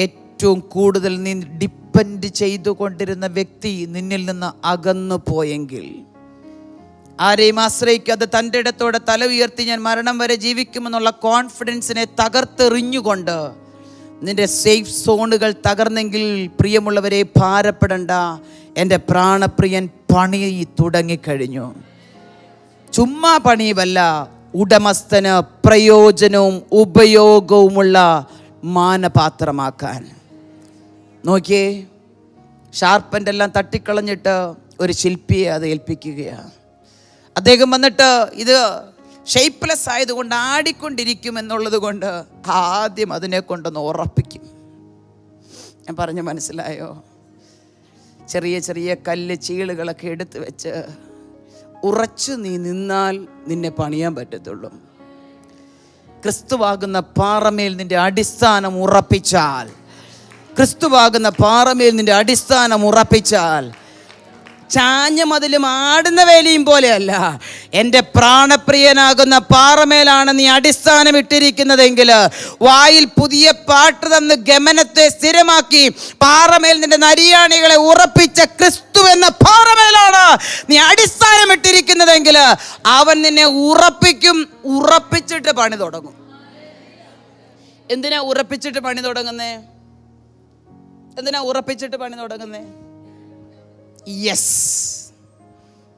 ഏറ്റവും കൂടുതൽ നീ ഡിപ്പെൻഡ് ചെയ്തുകൊണ്ടിരുന്ന വ്യക്തി നിന്നിൽ നിന്ന് അകന്നു പോയെങ്കിൽ, ആരെയും ആശ്രയിക്കാതെ തൻ്റെ ഇടത്തോടെ തല ഉയർത്തി ഞാൻ മരണം വരെ ജീവിക്കുമെന്നുള്ള കോൺഫിഡൻസിനെ തകർത്തെറിഞ്ഞുകൊണ്ട് നിന്റെ സേഫ് സോണുകൾ തകർന്നെങ്കിൽ, പ്രിയമുള്ളവരെ ഭാരപ്പെടണ്ട. എൻ്റെ പ്രാണപ്രിയൻ പണി തുടങ്ങിക്കഴിഞ്ഞു. ചുമ്മാ പണിയുമല്ല, ഉടമസ്ഥന് പ്രയോജനവും ഉപയോഗവുമുള്ള മാനപാത്രമാക്കാൻ. നോക്കിയേ, ഷാർപ്പൻ്റെ എല്ലാം തട്ടിക്കളഞ്ഞിട്ട് ഒരു ശില്പിയെ അത് ഏൽപ്പിക്കുകയാണ്. അദ്ദേഹം വന്നിട്ട് ഇത് ഷേപ്പ്ലെസ് ആയതുകൊണ്ട് ആടിക്കൊണ്ടിരിക്കും എന്നുള്ളത് കൊണ്ട് ആദ്യം അതിനെ കൊണ്ടൊന്ന് ഉറപ്പിക്കും. ഞാൻ പറഞ്ഞു മനസ്സിലായോ? ചെറിയ ചെറിയ കല്ല് ചീളുകളൊക്കെ എടുത്ത് വെച്ച് ഉറച്ചു നീ നിന്നാൽ നിന്നെ പണിയാൻ പറ്റത്തുള്ളൂ. ക്രിസ്തുവാകുന്ന പാറമേൽ നിന്റെ അടിസ്ഥാനം ഉറപ്പിച്ചാൽ, ക്രിസ്തുവാകുന്ന പാറമേൽ നിന്റെ അടിസ്ഥാനം ഉറപ്പിച്ചാൽ, ചാഞ്ഞ മതിലും ആടുന്ന വേലിയും പോലെയല്ല, എൻ്റെ പ്രാണപ്രിയനാകുന്ന പാറമേലാണ് നീ അടിസ്ഥാനം ഇട്ടിരിക്കുന്നതെങ്കിൽ, വായിൽ പുതിയ പാട്ട് തന്ന് ഗമനത്തെ സ്ഥിരമാക്കി പാറമേൽ നിന്റെ നരിയാണികളെ ഉറപ്പിച്ച ക്രിസ്തു എന്ന പാറമേലാണ് നീ അടിസ്ഥാനം ഇട്ടിരിക്കുന്നതെങ്കിൽ, അവൻ നിന്നെ ഉറപ്പിക്കും. ഉറപ്പിച്ചിട്ട് പണി തുടങ്ങും. എന്തിനാ ഉറപ്പിച്ചിട്ട് പണി തുടങ്ങുന്നേ? എന്തിനാ ഉറപ്പിച്ചിട്ട് പണി തുടങ്ങുന്നേ? യെസ്,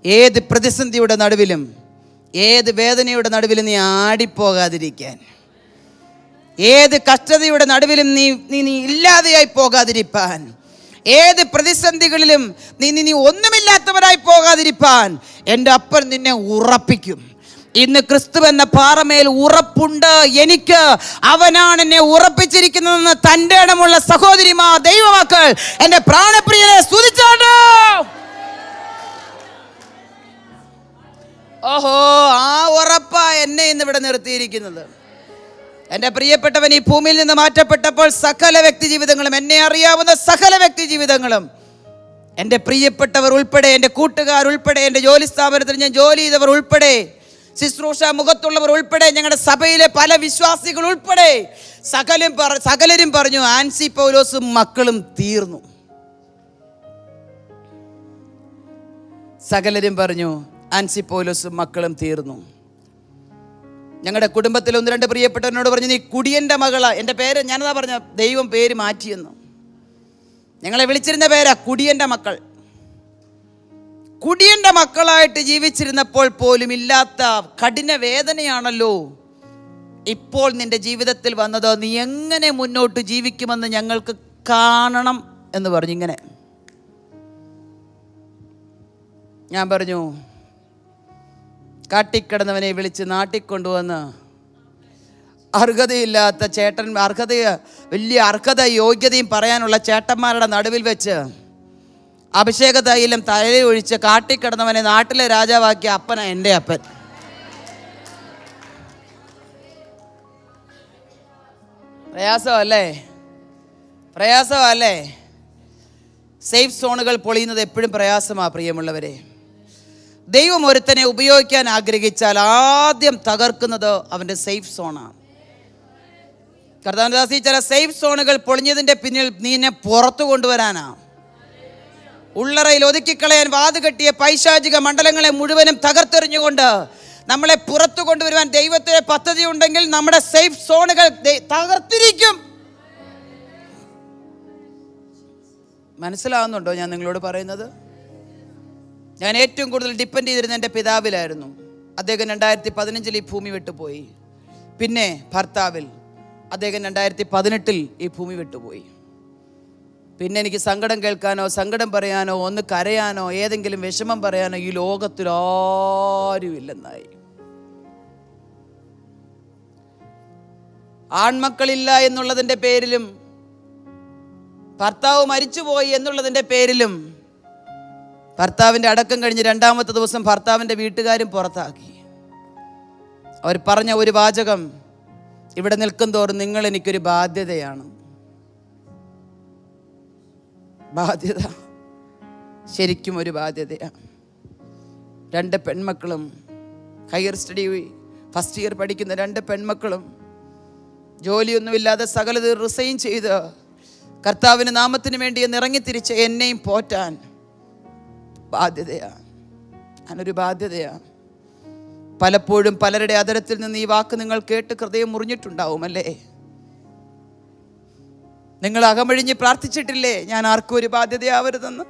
ഏത് പ്രതിസന്ധിയുടെ നടുവിലും, ഏത് വേദനയുടെ നടുവിലും നീ ആടിപ്പോകാതിരിക്കാൻ, ഏത് കഷ്ടതയുടെ നടുവിലും നീ ഇല്ലാതെയായി പോകാതിരിപ്പാൻ, ഏത് പ്രതിസന്ധികളിലും നീ ഒന്നുമില്ലാത്തവരായി പോകാതിരിപ്പാൻ എൻ്റെ അപ്പൻ നിന്നെ ഉറപ്പിക്കും. ഇന്ന് ക്രിസ്തു എന്ന പാറമേൽ ഉറപ്പുണ്ട് എനിക്ക്. അവനാണ് എന്നെ ഉറപ്പിച്ചിരിക്കുന്നതെന്ന് തൻ്റെ ഇടമുള്ള സഹോദരിമാർ, ദൈവമക്കൾ, എൻ്റെ പ്രാണപ്രിയനെ സ്തുതിച്ചാട്ട്. ഓഹോ, ആ ഉറപ്പാ എന്നെ ഇന്ന് ഇവിടെ നിർത്തിയിരിക്കുന്നത്. എൻ്റെ പ്രിയപ്പെട്ടവൻ ഈ ഭൂമിയിൽ നിന്ന് മാറ്റപ്പെട്ടപ്പോൾ സകല വ്യക്തി ജീവിതങ്ങളും, എന്നെ അറിയാവുന്ന സകല വ്യക്തി ജീവിതങ്ങളും, എൻ്റെ പ്രിയപ്പെട്ടവർ ഉൾപ്പെടെ, എൻ്റെ കൂട്ടുകാർ ഉൾപ്പെടെ, എൻ്റെ ജോലി സ്ഥാപനത്തിൽ ഞാൻ ജോലി ചെയ്തവർ ഉൾപ്പെടെ, ശുശ്രൂഷ മുഖത്തുള്ളവർ ഉൾപ്പെടെ, ഞങ്ങളുടെ സഭയിലെ പല വിശ്വാസികൾ ഉൾപ്പെടെ സകലരും പറഞ്ഞു, ആൻസി പൗലോസും മക്കളും തീർന്നു. സകലരും പറഞ്ഞു, ആൻസി പൗലോസും മക്കളും തീർന്നു. ഞങ്ങളുടെ കുടുംബത്തിൽ ഒന്ന് രണ്ട് പ്രിയപ്പെട്ടവനോട് പറഞ്ഞു, നീ കുടിയൻ്റെ മകളാ. എൻ്റെ പേര് ഞാനതാ പറഞ്ഞ, ദൈവം പേര് മാറ്റിയെന്ന്. ഞങ്ങളെ വിളിച്ചിരുന്ന പേരാ കുടിയൻ്റെ മക്കൾ. കുടിയൻ്റെ മക്കളായിട്ട് ജീവിച്ചിരുന്നപ്പോൾ പോലും ഇല്ലാത്ത കഠിന വേദനയാണല്ലോ ഇപ്പോൾ നിന്റെ ജീവിതത്തിൽ വന്നത്. നീ എങ്ങനെ മുന്നോട്ട് ജീവിക്കുമെന്ന് ഞങ്ങൾക്ക് കാണണം എന്ന് പറഞ്ഞു. ഇങ്ങനെ ഞാൻ പറഞ്ഞു, കാട്ടിക്കിടന്നവനെ വിളിച്ച് നാട്ടിക്കൊണ്ടുവന്ന് അർഹതയില്ലാത്ത ചേട്ടൻ, വലിയ അർഹത യോഗ്യതയും പറയാനുള്ള ചേട്ടന്മാരുടെ നടുവിൽ വെച്ച് അഭിഷേക തൈലം തലയിൽ ഒഴിച്ച് കാട്ടിക്കിടന്നവനെ നാട്ടിലെ രാജാവാക്കിയ അപ്പനാ എൻ്റെ അപ്പൻ. പ്രയാസമല്ലേ? പ്രയാസമല്ലേ? സേഫ് സോണുകൾ പൊളിയുന്നത് എപ്പോഴും പ്രയാസമാണ് പ്രിയമുള്ളവരെ. ദൈവം ഒരുത്തനെ ഉപയോഗിക്കാൻ ആഗ്രഹിച്ചാൽ ആദ്യം തകർക്കുന്നത് അവൻ്റെ സേഫ് സോണാണ്. കർത്താവിന്റെ ചില സേഫ് സോണുകൾ പൊളിഞ്ഞതിൻ്റെ പിന്നിൽ നീനെ പുറത്തു കൊണ്ടുവരാനാ. ഉള്ളറയിൽ ഒതുക്കിക്കളയാൻ വാതുകെട്ടിയ പൈശാചിക മണ്ഡലങ്ങളെ മുഴുവനും തകർത്തെറിഞ്ഞുകൊണ്ട് നമ്മളെ പുറത്തു കൊണ്ടുവരുവാൻ ദൈവത്തിന്റെ പദ്ധതി ഉണ്ടെങ്കിൽ നമ്മുടെ സേഫ് സോണുകൾ തകർത്തിരിക്കും. മനസ്സിലാവുന്നുണ്ടോ ഞാൻ നിങ്ങളോട് പറയുന്നത്? ഞാൻ ഏറ്റവും കൂടുതൽ ഡിപ്പെൻഡ് ചെയ്തിരുന്ന എൻ്റെ പിതാവിലായിരുന്നു. അദ്ദേഹം 2015 ഈ ഭൂമി വിട്ടുപോയി. പിന്നെ ഭർത്താവിൽ, അദ്ദേഹം 2018 ഈ ഭൂമി വിട്ടുപോയി. പിന്നെ എനിക്ക് സങ്കടം കേൾക്കാനോ സങ്കടം പറയാനോ ഒന്ന് കരയാനോ ഏതെങ്കിലും വിഷമം പറയാനോ ഈ ലോകത്തിൽ ആരുമില്ലെന്നായി. ആൺമക്കളില്ല എന്നുള്ളതിൻ്റെ പേരിലും ഭർത്താവ് മരിച്ചുപോയി എന്നുള്ളതിൻ്റെ പേരിലും ഭർത്താവിൻ്റെ അടക്കം കഴിഞ്ഞ് 2ാമത്തെ ദിവസം ഭർത്താവിൻ്റെ വീട്ടുകാരും പുറത്താക്കി. അവർ പറഞ്ഞ ഒരു വാചകം, ഇവിടെ നിൽക്കും തോറും നിങ്ങൾ എനിക്കൊരു ബാധ്യതയാണ്. ബാധ്യത, ശരിക്കും ഒരു ബാധ്യതയാണ്. 2 പെൺമക്കളും, ഹയർ സ്റ്റഡി ഫസ്റ്റ് ഇയർ പഠിക്കുന്ന 2 പെൺമക്കളും, ജോലിയൊന്നുമില്ലാതെ സകലത് റിസൈൻ ചെയ്ത് കർത്താവിന് നാമത്തിന് വേണ്ടി ഇറങ്ങിത്തിരിച്ച എന്നെയും പോറ്റാൻ ബാധ്യതയാണ്. ഞാനൊരു ബാധ്യതയാണ്. പലപ്പോഴും പലരുടെ അതരത്തിൽ നിന്ന് ഈ വാക്ക് നിങ്ങൾ കേട്ട് ഹൃദയം മുറിഞ്ഞിട്ടുണ്ടാവുമല്ലേ? നിങ്ങൾ അകമഴിഞ്ഞ് പ്രാർത്ഥിച്ചിട്ടില്ലേ, ഞാൻ ആർക്കും ഒരു ബാധ്യതയാവരുതെന്ന്?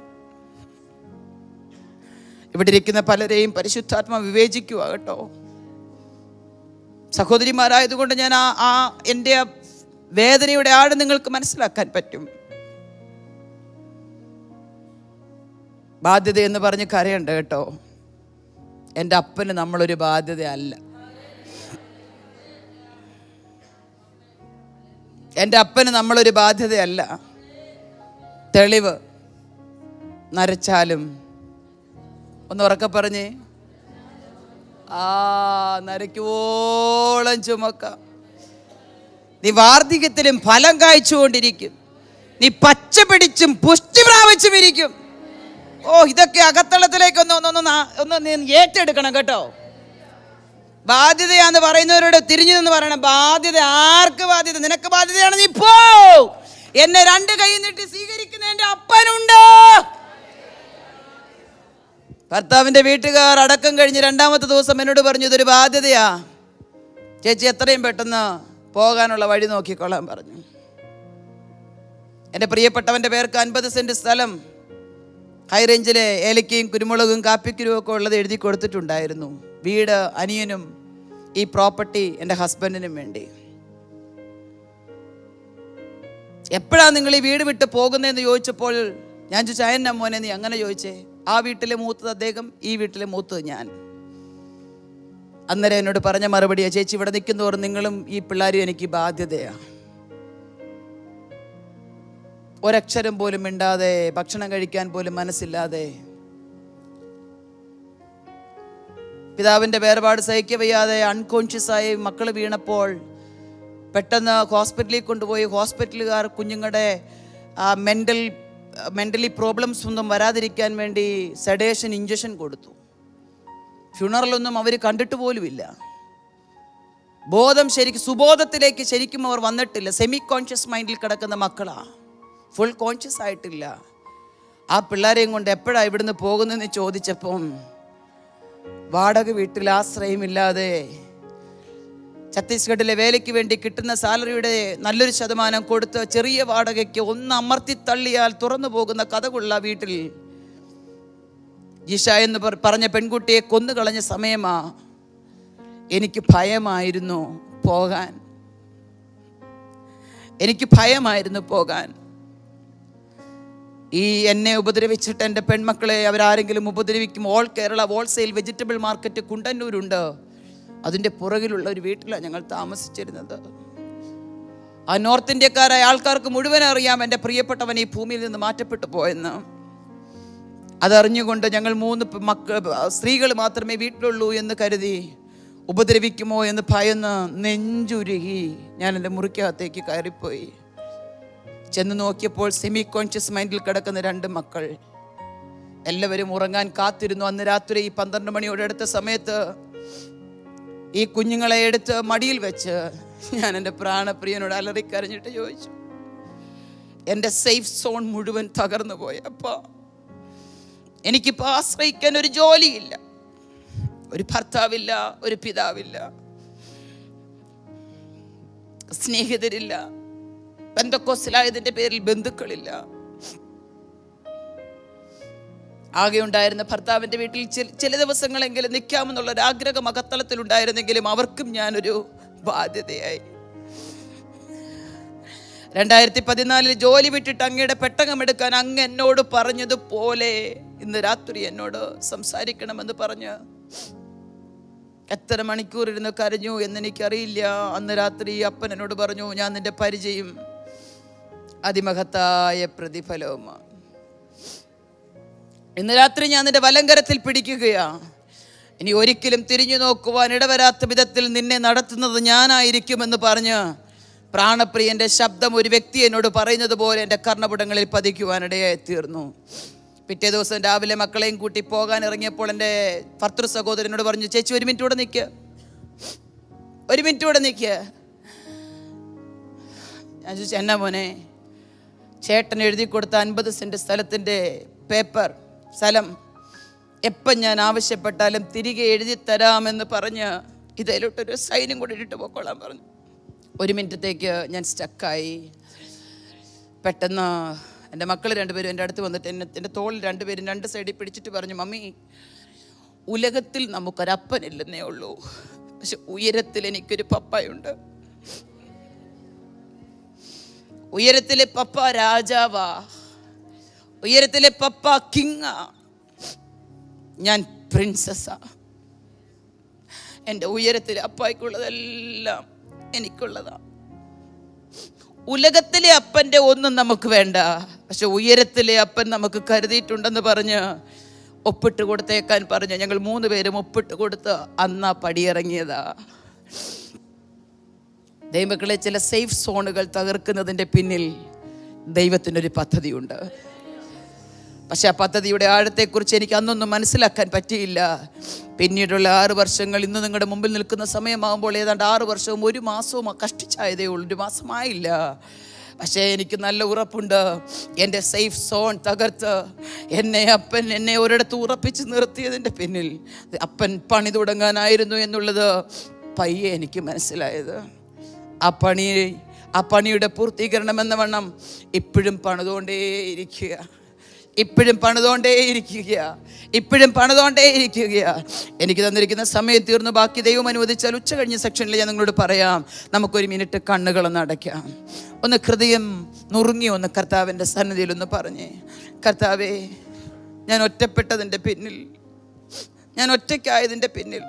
ഇവിടെ ഇരിക്കുന്ന പലരെയും പരിശുദ്ധാത്മ വിവേചിക്കുക കേട്ടോ. സഹോദരിമാരായതുകൊണ്ട് ഞാൻ എൻ്റെ വേദനയുടെ ആഴം നിങ്ങൾക്ക് മനസ്സിലാക്കാൻ പറ്റും. ബാധ്യത എന്ന് പറഞ്ഞ് കരയുണ്ട് കേട്ടോ. എൻ്റെ അപ്പന് നമ്മളൊരു ബാധ്യതയല്ല. എൻ്റെ അപ്പന് നമ്മളൊരു ബാധ്യതയല്ല. തെളിവ് നരച്ചാലും ഒന്ന് ഉറക്കെ പറഞ്ഞേ, നരയ്ക്കുവോളം ചുമക്കാം. നീ വാർദ്ധക്യത്തിലും ഫലം കായ്ച്ചുകൊണ്ടിരിക്കും. നീ പച്ച പിടിച്ചും പുഷ്ടി പ്രാപിച്ചും ഇരിക്കും. ഇതൊക്കെ അകത്തളത്തിലേക്ക് ഒന്ന് നീ ഏറ്റെടുക്കണം കേട്ടോ. ബാധ്യതയാന്ന് പറയുന്നവരോട് തിരിഞ്ഞു നിന്ന് പറയണം, ബാധ്യത ആർക്ക് ബാധ്യത? നിനക്ക് ബാധ്യതയാണ്, നീ പോ. എന്നെ 2 കൈ നീട്ടി സ്വീകരിക്കുന്ന എൻ്റെ അപ്പനുണ്ട്. ഭർത്താവിൻ്റെ വീട്ടുകാർ അടക്കം കഴിഞ്ഞ് 2ാമത്തെ ദിവസം എന്നോട് പറഞ്ഞു, ഇതൊരു ബാധ്യതയാ ചേച്ചി, എത്രയും പെട്ടെന്ന് പോകാനുള്ള വഴി നോക്കിക്കൊള്ളാൻ പറഞ്ഞു. എൻ്റെ പ്രിയപ്പെട്ടവൻ്റെ പേർക്ക് 50 സെൻറ്റ് സ്ഥലം ഹൈറേഞ്ചിലെ ഏലക്കയും കുരുമുളകും കാപ്പിക്കുരുവും ഒക്കെ ഉള്ളത് എഴുതി കൊടുത്തിട്ടുണ്ടായിരുന്നു. വീട് അനിയനും ഈ പ്രോപ്പർട്ടി എൻ്റെ ഹസ്ബൻഡിനും വേണ്ടി. എപ്പോഴാണ് നിങ്ങൾ ഈ വീട് വിട്ട് പോകുന്നതെന്ന് ചോദിച്ചപ്പോൾ ഞാൻ ചോദിച്ചു, അയന്ന മോനെ നീ അങ്ങനെ ചോദിച്ചേ? ആ വീട്ടിലെ മൂത്തത് അദ്ദേഹം, ഈ വീട്ടിലെ മൂത്തത് ഞാൻ. അന്നേരം എന്നോട് പറഞ്ഞ മറുപടിയാ, ചേച്ചി ഇവിടെ നിൽക്കുന്നവർ നിങ്ങളും ഈ പിള്ളേരും എനിക്ക് ബാധ്യതയാണ്. ഒരക്ഷരം പോലും മിണ്ടാതെ, ഭക്ഷണം കഴിക്കാൻ പോലും മനസ്സില്ലാതെ, പിതാവിൻ്റെ വേർപാട് സഹിക്ക വയ്യാതെ അൺകോൺഷ്യസായി മക്കൾ വീണപ്പോൾ പെട്ടെന്ന് ഹോസ്പിറ്റലിൽ കൊണ്ടുപോയി. ഹോസ്പിറ്റലുകാർ കുഞ്ഞുങ്ങളുടെ മെൻ്റലി പ്രോബ്ലംസ് ഒന്നും വരാതിരിക്കാൻ വേണ്ടി സെഡേഷൻ ഇഞ്ചക്ഷൻ കൊടുത്തു. ഫ്യൂണറലൊന്നും അവർ കണ്ടിട്ട് പോലുമില്ല. ബോധം സുബോധത്തിലേക്ക് ശരിക്കും അവർ വന്നിട്ടില്ല. സെമി കോൺഷ്യസ് മൈൻഡിൽ കിടക്കുന്ന മക്കളാണ്, ഫുൾ കോൺഷ്യസ് ആയിട്ടില്ല. ആ പിള്ളേരെയും കൊണ്ട് എപ്പോഴാണ് ഇവിടുന്ന് പോകുന്നതെന്ന് ചോദിച്ചപ്പം വാടക വീട്ടിൽ ആശ്രയമില്ലാതെ ഛത്തീസ്ഗഡിലെ വേലയ്ക്ക് വേണ്ടി കിട്ടുന്ന സാലറിയുടെ നല്ലൊരു ശതമാനം കൊടുത്ത് ചെറിയ വാടകയ്ക്ക് ഒന്ന് അമർത്തി തള്ളിയാൽ തുറന്നു പോകുന്ന കഥകുള്ള വീട്ടിൽ ജിഷ എന്ന് പറഞ്ഞ പെൺകുട്ടിയെ കൊന്നുകളഞ്ഞ സമയമാ. എനിക്ക് ഭയമായിരുന്നു പോകാൻ. ഈ എന്നെ ഉപദ്രവിച്ചിട്ട് എൻ്റെ പെൺമക്കളെ അവരാരെങ്കിലും ഉപദ്രവിക്കും. All Kerala wholesale vegetable market കുണ്ടന്നൂരുണ്ട്, അതിൻ്റെ പുറകിലുള്ള ഒരു വീട്ടിലാണ് ഞങ്ങൾ താമസിച്ചിരുന്നത്. ആ നോർത്ത് ഇന്ത്യക്കാരായ ആൾക്കാർക്ക് മുഴുവൻ അറിയാം എൻ്റെ പ്രിയപ്പെട്ടവൻ ഈ ഭൂമിയിൽ നിന്ന് മാറ്റപ്പെട്ടു പോയെന്ന്. അതറിഞ്ഞുകൊണ്ട് ഞങ്ങൾ 3 സ്ത്രീകൾ മാത്രമേ വീട്ടിലുള്ളൂ എന്ന് കരുതി ഉപദ്രവിക്കുമോ എന്ന് ഭയന്ന് നെഞ്ചുരുകി ഞാൻ എൻ്റെ മുറിക്കകത്തേക്ക് കയറിപ്പോയി. ചെന്ന് നോക്കിയപ്പോൾ സെമി കോൺഷ്യസ് മൈൻഡിൽ കിടക്കുന്ന 2 മക്കൾ. എല്ലാവരും ഉറങ്ങാൻ കാത്തിരുന്നു. അന്ന് രാത്രി 12 മണിയോടെ അടുത്ത സമയത്ത് ഈ കുഞ്ഞുങ്ങളെ എടുത്ത് മടിയിൽ വെച്ച് ഞാൻ എൻ്റെ പ്രാണപ്രിയനോട് അലറിക്കരഞ്ഞിട്ട് ചോദിച്ചു, എൻ്റെ സേഫ് സോൺ മുഴുവൻ തകർന്നു പോയപ്പോൾ എനിക്കിപ്പോൾ ആശ്രയിക്കാൻ ഒരു ജോലിയില്ല, ഒരു ഭർത്താവില്ല, ഒരു പിതാവില്ല, സ്നേഹിതരില്ല, പെന്തക്കോസ്തലായതിൻ്റെ പേരിൽ ബന്ധുക്കളില്ല. ആകെ ഉണ്ടായിരുന്ന ഭർത്താവിൻ്റെ വീട്ടിൽ ചില ദിവസങ്ങളെങ്കിലും നിൽക്കാമെന്നുള്ളൊരു ആഗ്രഹം അകത്തളത്തിലുണ്ടായിരുന്നെങ്കിലും അവർക്കും ഞാനൊരു ബാധ്യതയായി. 2014 ജോലി വിട്ടിട്ട് അങ്ങയുടെ പെട്ടകം എടുക്കാൻ അങ്ങ് എന്നോട് പറഞ്ഞതുപോലെ ഇന്ന് രാത്രി എന്നോട് സംസാരിക്കണമെന്ന് പറഞ്ഞ് എത്ര മണിക്കൂർ ഇരുന്ന് കരഞ്ഞു എന്നെനിക്കറിയില്ല. അന്ന് രാത്രി അപ്പൻ എന്നോട് പറഞ്ഞു, ഞാൻ നിന്റെ പരിചയം അതിമഹത്തായ പ്രതിഫലവുമാണ്. ഇന്ന് രാത്രി ഞാൻ നിന്റെ വലങ്കരത്തിൽ പിടിക്കുകയാ. ഇനി ഒരിക്കലും തിരിഞ്ഞു നോക്കുവാൻ ഇടവരാത്ത വിധത്തിൽ നിന്നെ നടത്തുന്നത് ഞാനായിരിക്കുമെന്ന് പറഞ്ഞ് പ്രാണപ്രിയൻ്റെ ശബ്ദം ഒരു വ്യക്തി എന്നോട് പറയുന്നത് പോലെ എൻ്റെ കർണപുടങ്ങളിൽ പതിക്കുവാനിടയായി തീർന്നു. പിറ്റേ ദിവസം രാവിലെ മക്കളെയും കൂട്ടി പോകാൻ ഇറങ്ങിയപ്പോൾ എൻ്റെ ഭർത്തൃ സഹോദരനോട് പറഞ്ഞു, ചേച്ചി 1 മിനിറ്റ് കൂടെ നിൽക്കുക, 1 മിനിറ്റ് കൂടെ നിൽക്കുക. ഞാൻ ചോദിച്ചു, എന്നാ മോനെ? ചേട്ടൻ എഴുതി കൊടുത്ത 50 സെൻറ്റ് സ്ഥലത്തിൻ്റെ സ്ഥലം എപ്പം ഞാൻ ആവശ്യപ്പെട്ടാലും തിരികെ എഴുതി തരാമെന്ന് പറഞ്ഞ് ഇതിലോട്ടൊരു സൈനും കൂടി ഇട്ടിട്ട് പോയിക്കൊള്ളാൻ പറഞ്ഞു. 1 മിനിറ്റത്തേക്ക് ഞാൻ സ്റ്റക്കായി. പെട്ടെന്ന് എൻ്റെ മക്കൾ 2 പേരും എൻ്റെ അടുത്ത് വന്നിട്ട് എൻ്റെ തോളിൽ 2 പേരും 2 സൈഡിൽ പിടിച്ചിട്ട് പറഞ്ഞു, മമ്മി, ഉലകത്തിൽ നമുക്കൊരപ്പനില്ലെന്നേ ഉള്ളൂ, പക്ഷെ ഉയരത്തിൽ എനിക്കൊരു പപ്പയുണ്ട്. ഉയരത്തിലെ പപ്പ രാജാവാ, ഉയരത്തിലെ പപ്പ കിങ്ങാ, ഞാൻ പ്രിൻസസ്സാ. എൻ്റെ ഉയരത്തിലെ അപ്പായ്ക്കുള്ളതെല്ലാം എനിക്കുള്ളതാ. ഉലകത്തിലെ അപ്പൻ്റെ ഒന്നും നമുക്ക് വേണ്ട, പക്ഷെ ഉയരത്തിലെ അപ്പൻ നമുക്ക് കരുതിയിട്ടുണ്ടെന്ന് പറഞ്ഞ് ഒപ്പിട്ട് കൊടുത്തേക്കാൻ പറഞ്ഞ് ഞങ്ങൾ 3 പേരും ഒപ്പിട്ട് കൊടുത്ത് അന്നാ പടിയിറങ്ങിയതാ. ദൈവമക്കളെ, ചില സേഫ് സോണുകൾ തകർക്കുന്നതിൻ്റെ പിന്നിൽ ദൈവത്തിനൊരു പദ്ധതിയുണ്ട്. പക്ഷെ ആ പദ്ധതിയുടെ ആഴത്തെക്കുറിച്ച് എനിക്ക് അന്നൊന്നും മനസ്സിലാക്കാൻ പറ്റിയില്ല. പിന്നീടുള്ള 6 വർഷങ്ങൾ, ഇന്ന് നിങ്ങളുടെ മുമ്പിൽ നിൽക്കുന്ന സമയമാകുമ്പോൾ ഏതാണ്ട് 6 വർഷവും 1 മാസവും കഷ്ടിച്ചായതേ ഉള്ളൂ, 1 മാസമായില്ല. പക്ഷേ എനിക്ക് നല്ല ഉറപ്പുണ്ട്, എൻ്റെ സേഫ് സോൺ തകർത്ത് എന്നെ ഒരിടത്ത് ഉറപ്പിച്ച് നിർത്തിയതിൻ്റെ പിന്നിൽ അപ്പൻ പണി തുടങ്ങാനായിരുന്നു എന്നുള്ളത് പയ്യെ എനിക്ക് മനസ്സിലായത്. ആ പണിയുടെ പൂർത്തീകരണം എന്ന വണ്ണം ഇപ്പോഴും പണിതുകൊണ്ടേയിരിക്കുക, ഇപ്പോഴും പണിതുകൊണ്ടേയിരിക്കുക. എനിക്ക് തന്നിരിക്കുന്ന സമയം തീർന്നു. ബാക്കി ദൈവം അനുവദിച്ചാൽ ഉച്ച കഴിഞ്ഞ സെക്ഷനിൽ ഞാൻ നിങ്ങളോട് പറയാം. നമുക്കൊരു മിനിറ്റ് കണ്ണുകളൊന്ന് അടയ്ക്കാം, ഒന്ന് ഹൃദയം നുറുങ്ങി ഒന്ന് കർത്താവിൻ്റെ സന്നിധിയിൽ ഒന്ന് പറഞ്ഞേ, കർത്താവേ, ഞാൻ ഒറ്റപ്പെട്ടതിൻ്റെ പിന്നിൽ, ഞാൻ ഒറ്റയ്ക്കായതിൻ്റെ പിന്നിൽ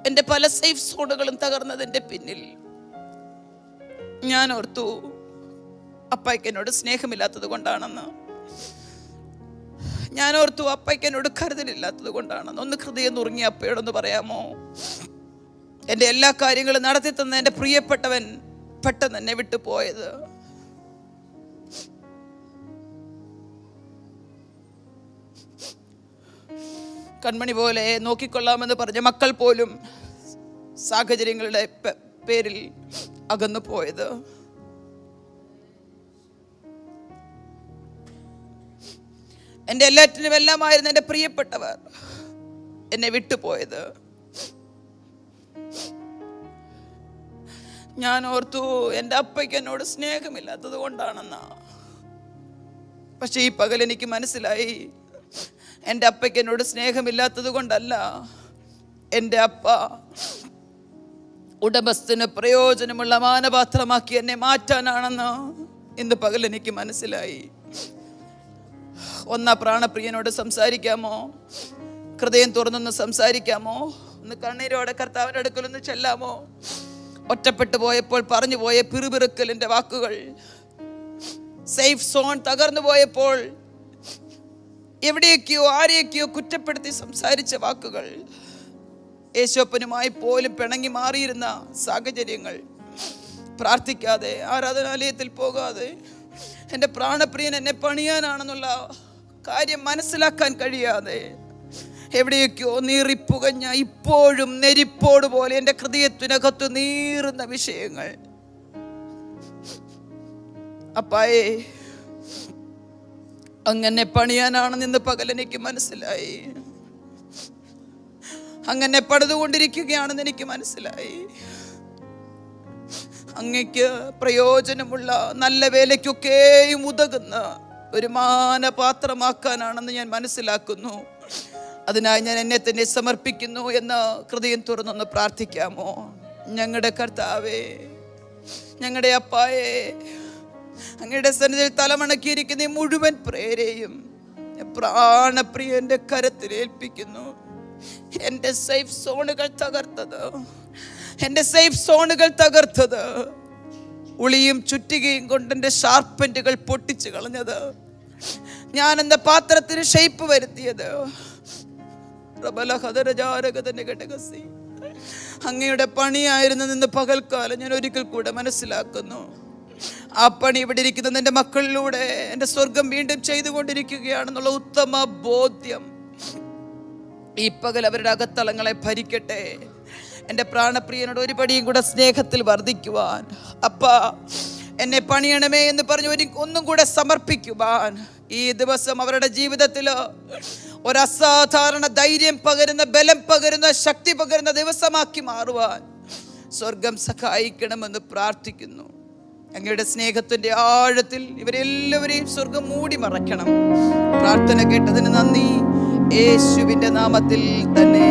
എൻ്റെ പല സേഫ് സോണുകളും തകർന്നതിൻ്റെ പിന്നിൽ ഞാൻ ഓർത്തു അപ്പായ്ക്ക് എന്നോട് സ്നേഹമില്ലാത്തത് കൊണ്ടാണെന്ന്. ഞാൻ ഓർത്തു അപ്പായ്ക്ക് എന്നോട് കരുതലില്ലാത്തത് കൊണ്ടാണെന്ന്. ഒന്ന് ഹൃദയം നുറുങ്ങി അപ്പയോടൊന്ന് പറയാമോ? എൻ്റെ എല്ലാ കാര്യങ്ങളും നടത്തി തന്ന എൻ്റെ പ്രിയപ്പെട്ടവൻ പെട്ടെന്ന് എന്നെ വിട്ടു പോയത്. കൺമണി പോലെ നോക്കിക്കൊള്ളാമെന്ന് പറഞ്ഞ മക്കൾ പോലും സാഹചര്യങ്ങളുടെ പേരിൽ അകന്നു പോയത്. എൻ്റെ എല്ലാറ്റിനും എല്ലാമായിരുന്നു എൻ്റെ പ്രിയപ്പെട്ടവർ എന്നെ വിട്ടുപോയത്. ഞാൻ ഓർത്തു എൻ്റെ അപ്പയ്ക്ക് എന്നോട് സ്നേഹമില്ലാത്തത് കൊണ്ടാണെന്നാ. പക്ഷെ ഈ പകൽ എനിക്ക് മനസ്സിലായി, എൻ്റെ അപ്പയ്ക്ക് എന്നോട് സ്നേഹമില്ലാത്തത് കൊണ്ടല്ല, എൻ്റെ അപ്പ ഉടമസ്ഥന് പ്രയോജനമുള്ള മാനപാത്രമാക്കി എന്നെ മാറ്റാനാണെന്ന് ഇന്ന് പകൽ എനിക്ക് മനസ്സിലായി. ഒന്നാ പ്രാണപ്രിയനോട് സംസാരിക്കാമോ? ഹൃദയം തുറന്നൊന്ന് സംസാരിക്കാമോ? ഒന്ന് കണ്ണീരോടെ കർത്താവിൻ്റെ അടുക്കലൊന്ന് ചെല്ലാമോ? ഒറ്റപ്പെട്ടു പോയപ്പോൾ പറഞ്ഞു പോയ പിറുപിറുക്കലിൻ്റെ വാക്കുകൾ, സേഫ് സോൺ തകർന്നു പോയപ്പോൾ എവിടെയൊക്കെയോ ആരെയൊക്കെയോ കുറ്റപ്പെടുത്തി സംസാരിച്ച വാക്കുകൾ, യേശോപ്പനുമായി പോലും പിണങ്ങി മാറിയിരുന്ന സാഹചര്യങ്ങൾ, പ്രാർത്ഥിക്കാതെ ആരാധനാലയത്തിൽ പോകാതെ എൻ്റെ പ്രാണപ്രിയൻ എന്നെ പണിയാനാണെന്നുള്ള കാര്യം മനസ്സിലാക്കാൻ കഴിയാതെ എവിടെയൊക്കെയോ നീറിപ്പുകഞ്ഞ, ഇപ്പോഴും നെരിപ്പോട് പോലെ എൻ്റെ ഹൃദയത്തിനകത്ത് നീറുന്ന വിഷയങ്ങൾ. അപ്പായേ, അങ്ങനെ പണിയാനാണെന്ന് ഇന്ന് പകൽ എനിക്ക് മനസ്സിലായി. അങ്ങനെ പണിതുകൊണ്ടിരിക്കുകയാണെന്ന് എനിക്ക് മനസ്സിലായി. അങ്ങയ്ക്ക് പ്രയോജനമുള്ള നല്ല വേലയ്ക്കൊക്കെയും ഉതകുന്ന ഒരു മാനപാത്രമാക്കാനാണെന്ന് ഞാൻ മനസ്സിലാക്കുന്നു. അതിനായി ഞാൻ എന്നെ തന്നെ സമർപ്പിക്കുന്നു എന്ന് ഹൃദയം തുറന്നൊന്ന് പ്രാർത്ഥിക്കാമോ? ഞങ്ങളുടെ കർത്താവേ, ഞങ്ങളുടെ അപ്പായേ, അങ്ങയുടെ സന്നിധിയിൽ തലമണക്കിയിരിക്കുന്ന ഈ മുഴുവൻ പ്രേരെയും പ്രാണപ്രിയന്റെ കരത്തിൽ ഏൽപ്പിക്കുന്നു. എൻ്റെ സേഫ് സോണുകൾ തകർത്തത്, ഉളിയും ചുറ്റികയും കൊണ്ട് എൻ്റെ ഷാർപ്പൻറ്റുകൾ പൊട്ടിച്ചു കളഞ്ഞത്, ഞാൻ എന്ന പാത്രത്തിന് ഷേപ്പ് വരുത്തിയത്, അങ്ങയുടെ പണിയായിരുന്നു നിന്ന് പകൽക്കാലം ഞാൻ ഒരിക്കൽ കൂടെ മനസ്സിലാക്കുന്നു. ആ പണി ഇവിടെ ഇരിക്കുന്ന എൻ്റെ മക്കളിലൂടെ എൻ്റെ സ്വർഗം വീണ്ടും ചെയ്തുകൊണ്ടിരിക്കുകയാണെന്നുള്ള ഉത്തമ ബോധ്യം ഈ പകൽ അവരുടെ അകത്തളങ്ങളെ ഭരിക്കട്ടെ. എൻ്റെ പ്രാണപ്രിയനോട് ഒരു പടിയും കൂടെ സ്നേഹത്തിൽ വർദ്ധിക്കുവാൻ, അപ്പാ എന്നെ പണിയണമേ എന്ന് പറഞ്ഞ് ഒന്നും കൂടെ സമർപ്പിക്കുവാൻ, ഈ ദിവസം അവരുടെ ജീവിതത്തിൽ ഒരു അസാധാരണ ധൈര്യം പകരുന്ന, ബലം പകരുന്ന, ശക്തി പകരുന്ന ദിവസമാക്കി മാറുവാൻ സ്വർഗം സഹായിക്കണമെന്ന് പ്രാർത്ഥിക്കുന്നു. അങ്ങയുടെ സ്നേഹത്തിൻ്റെ ആഴത്തിൽ ഇവരെല്ലാവരെയും സ്വർഗം മൂടി മറയ്ക്കണം. പ്രാർത്ഥന കേട്ടതിന് നന്ദി, യേശുവിൻ്റെ നാമത്തിൽ തന്നെ.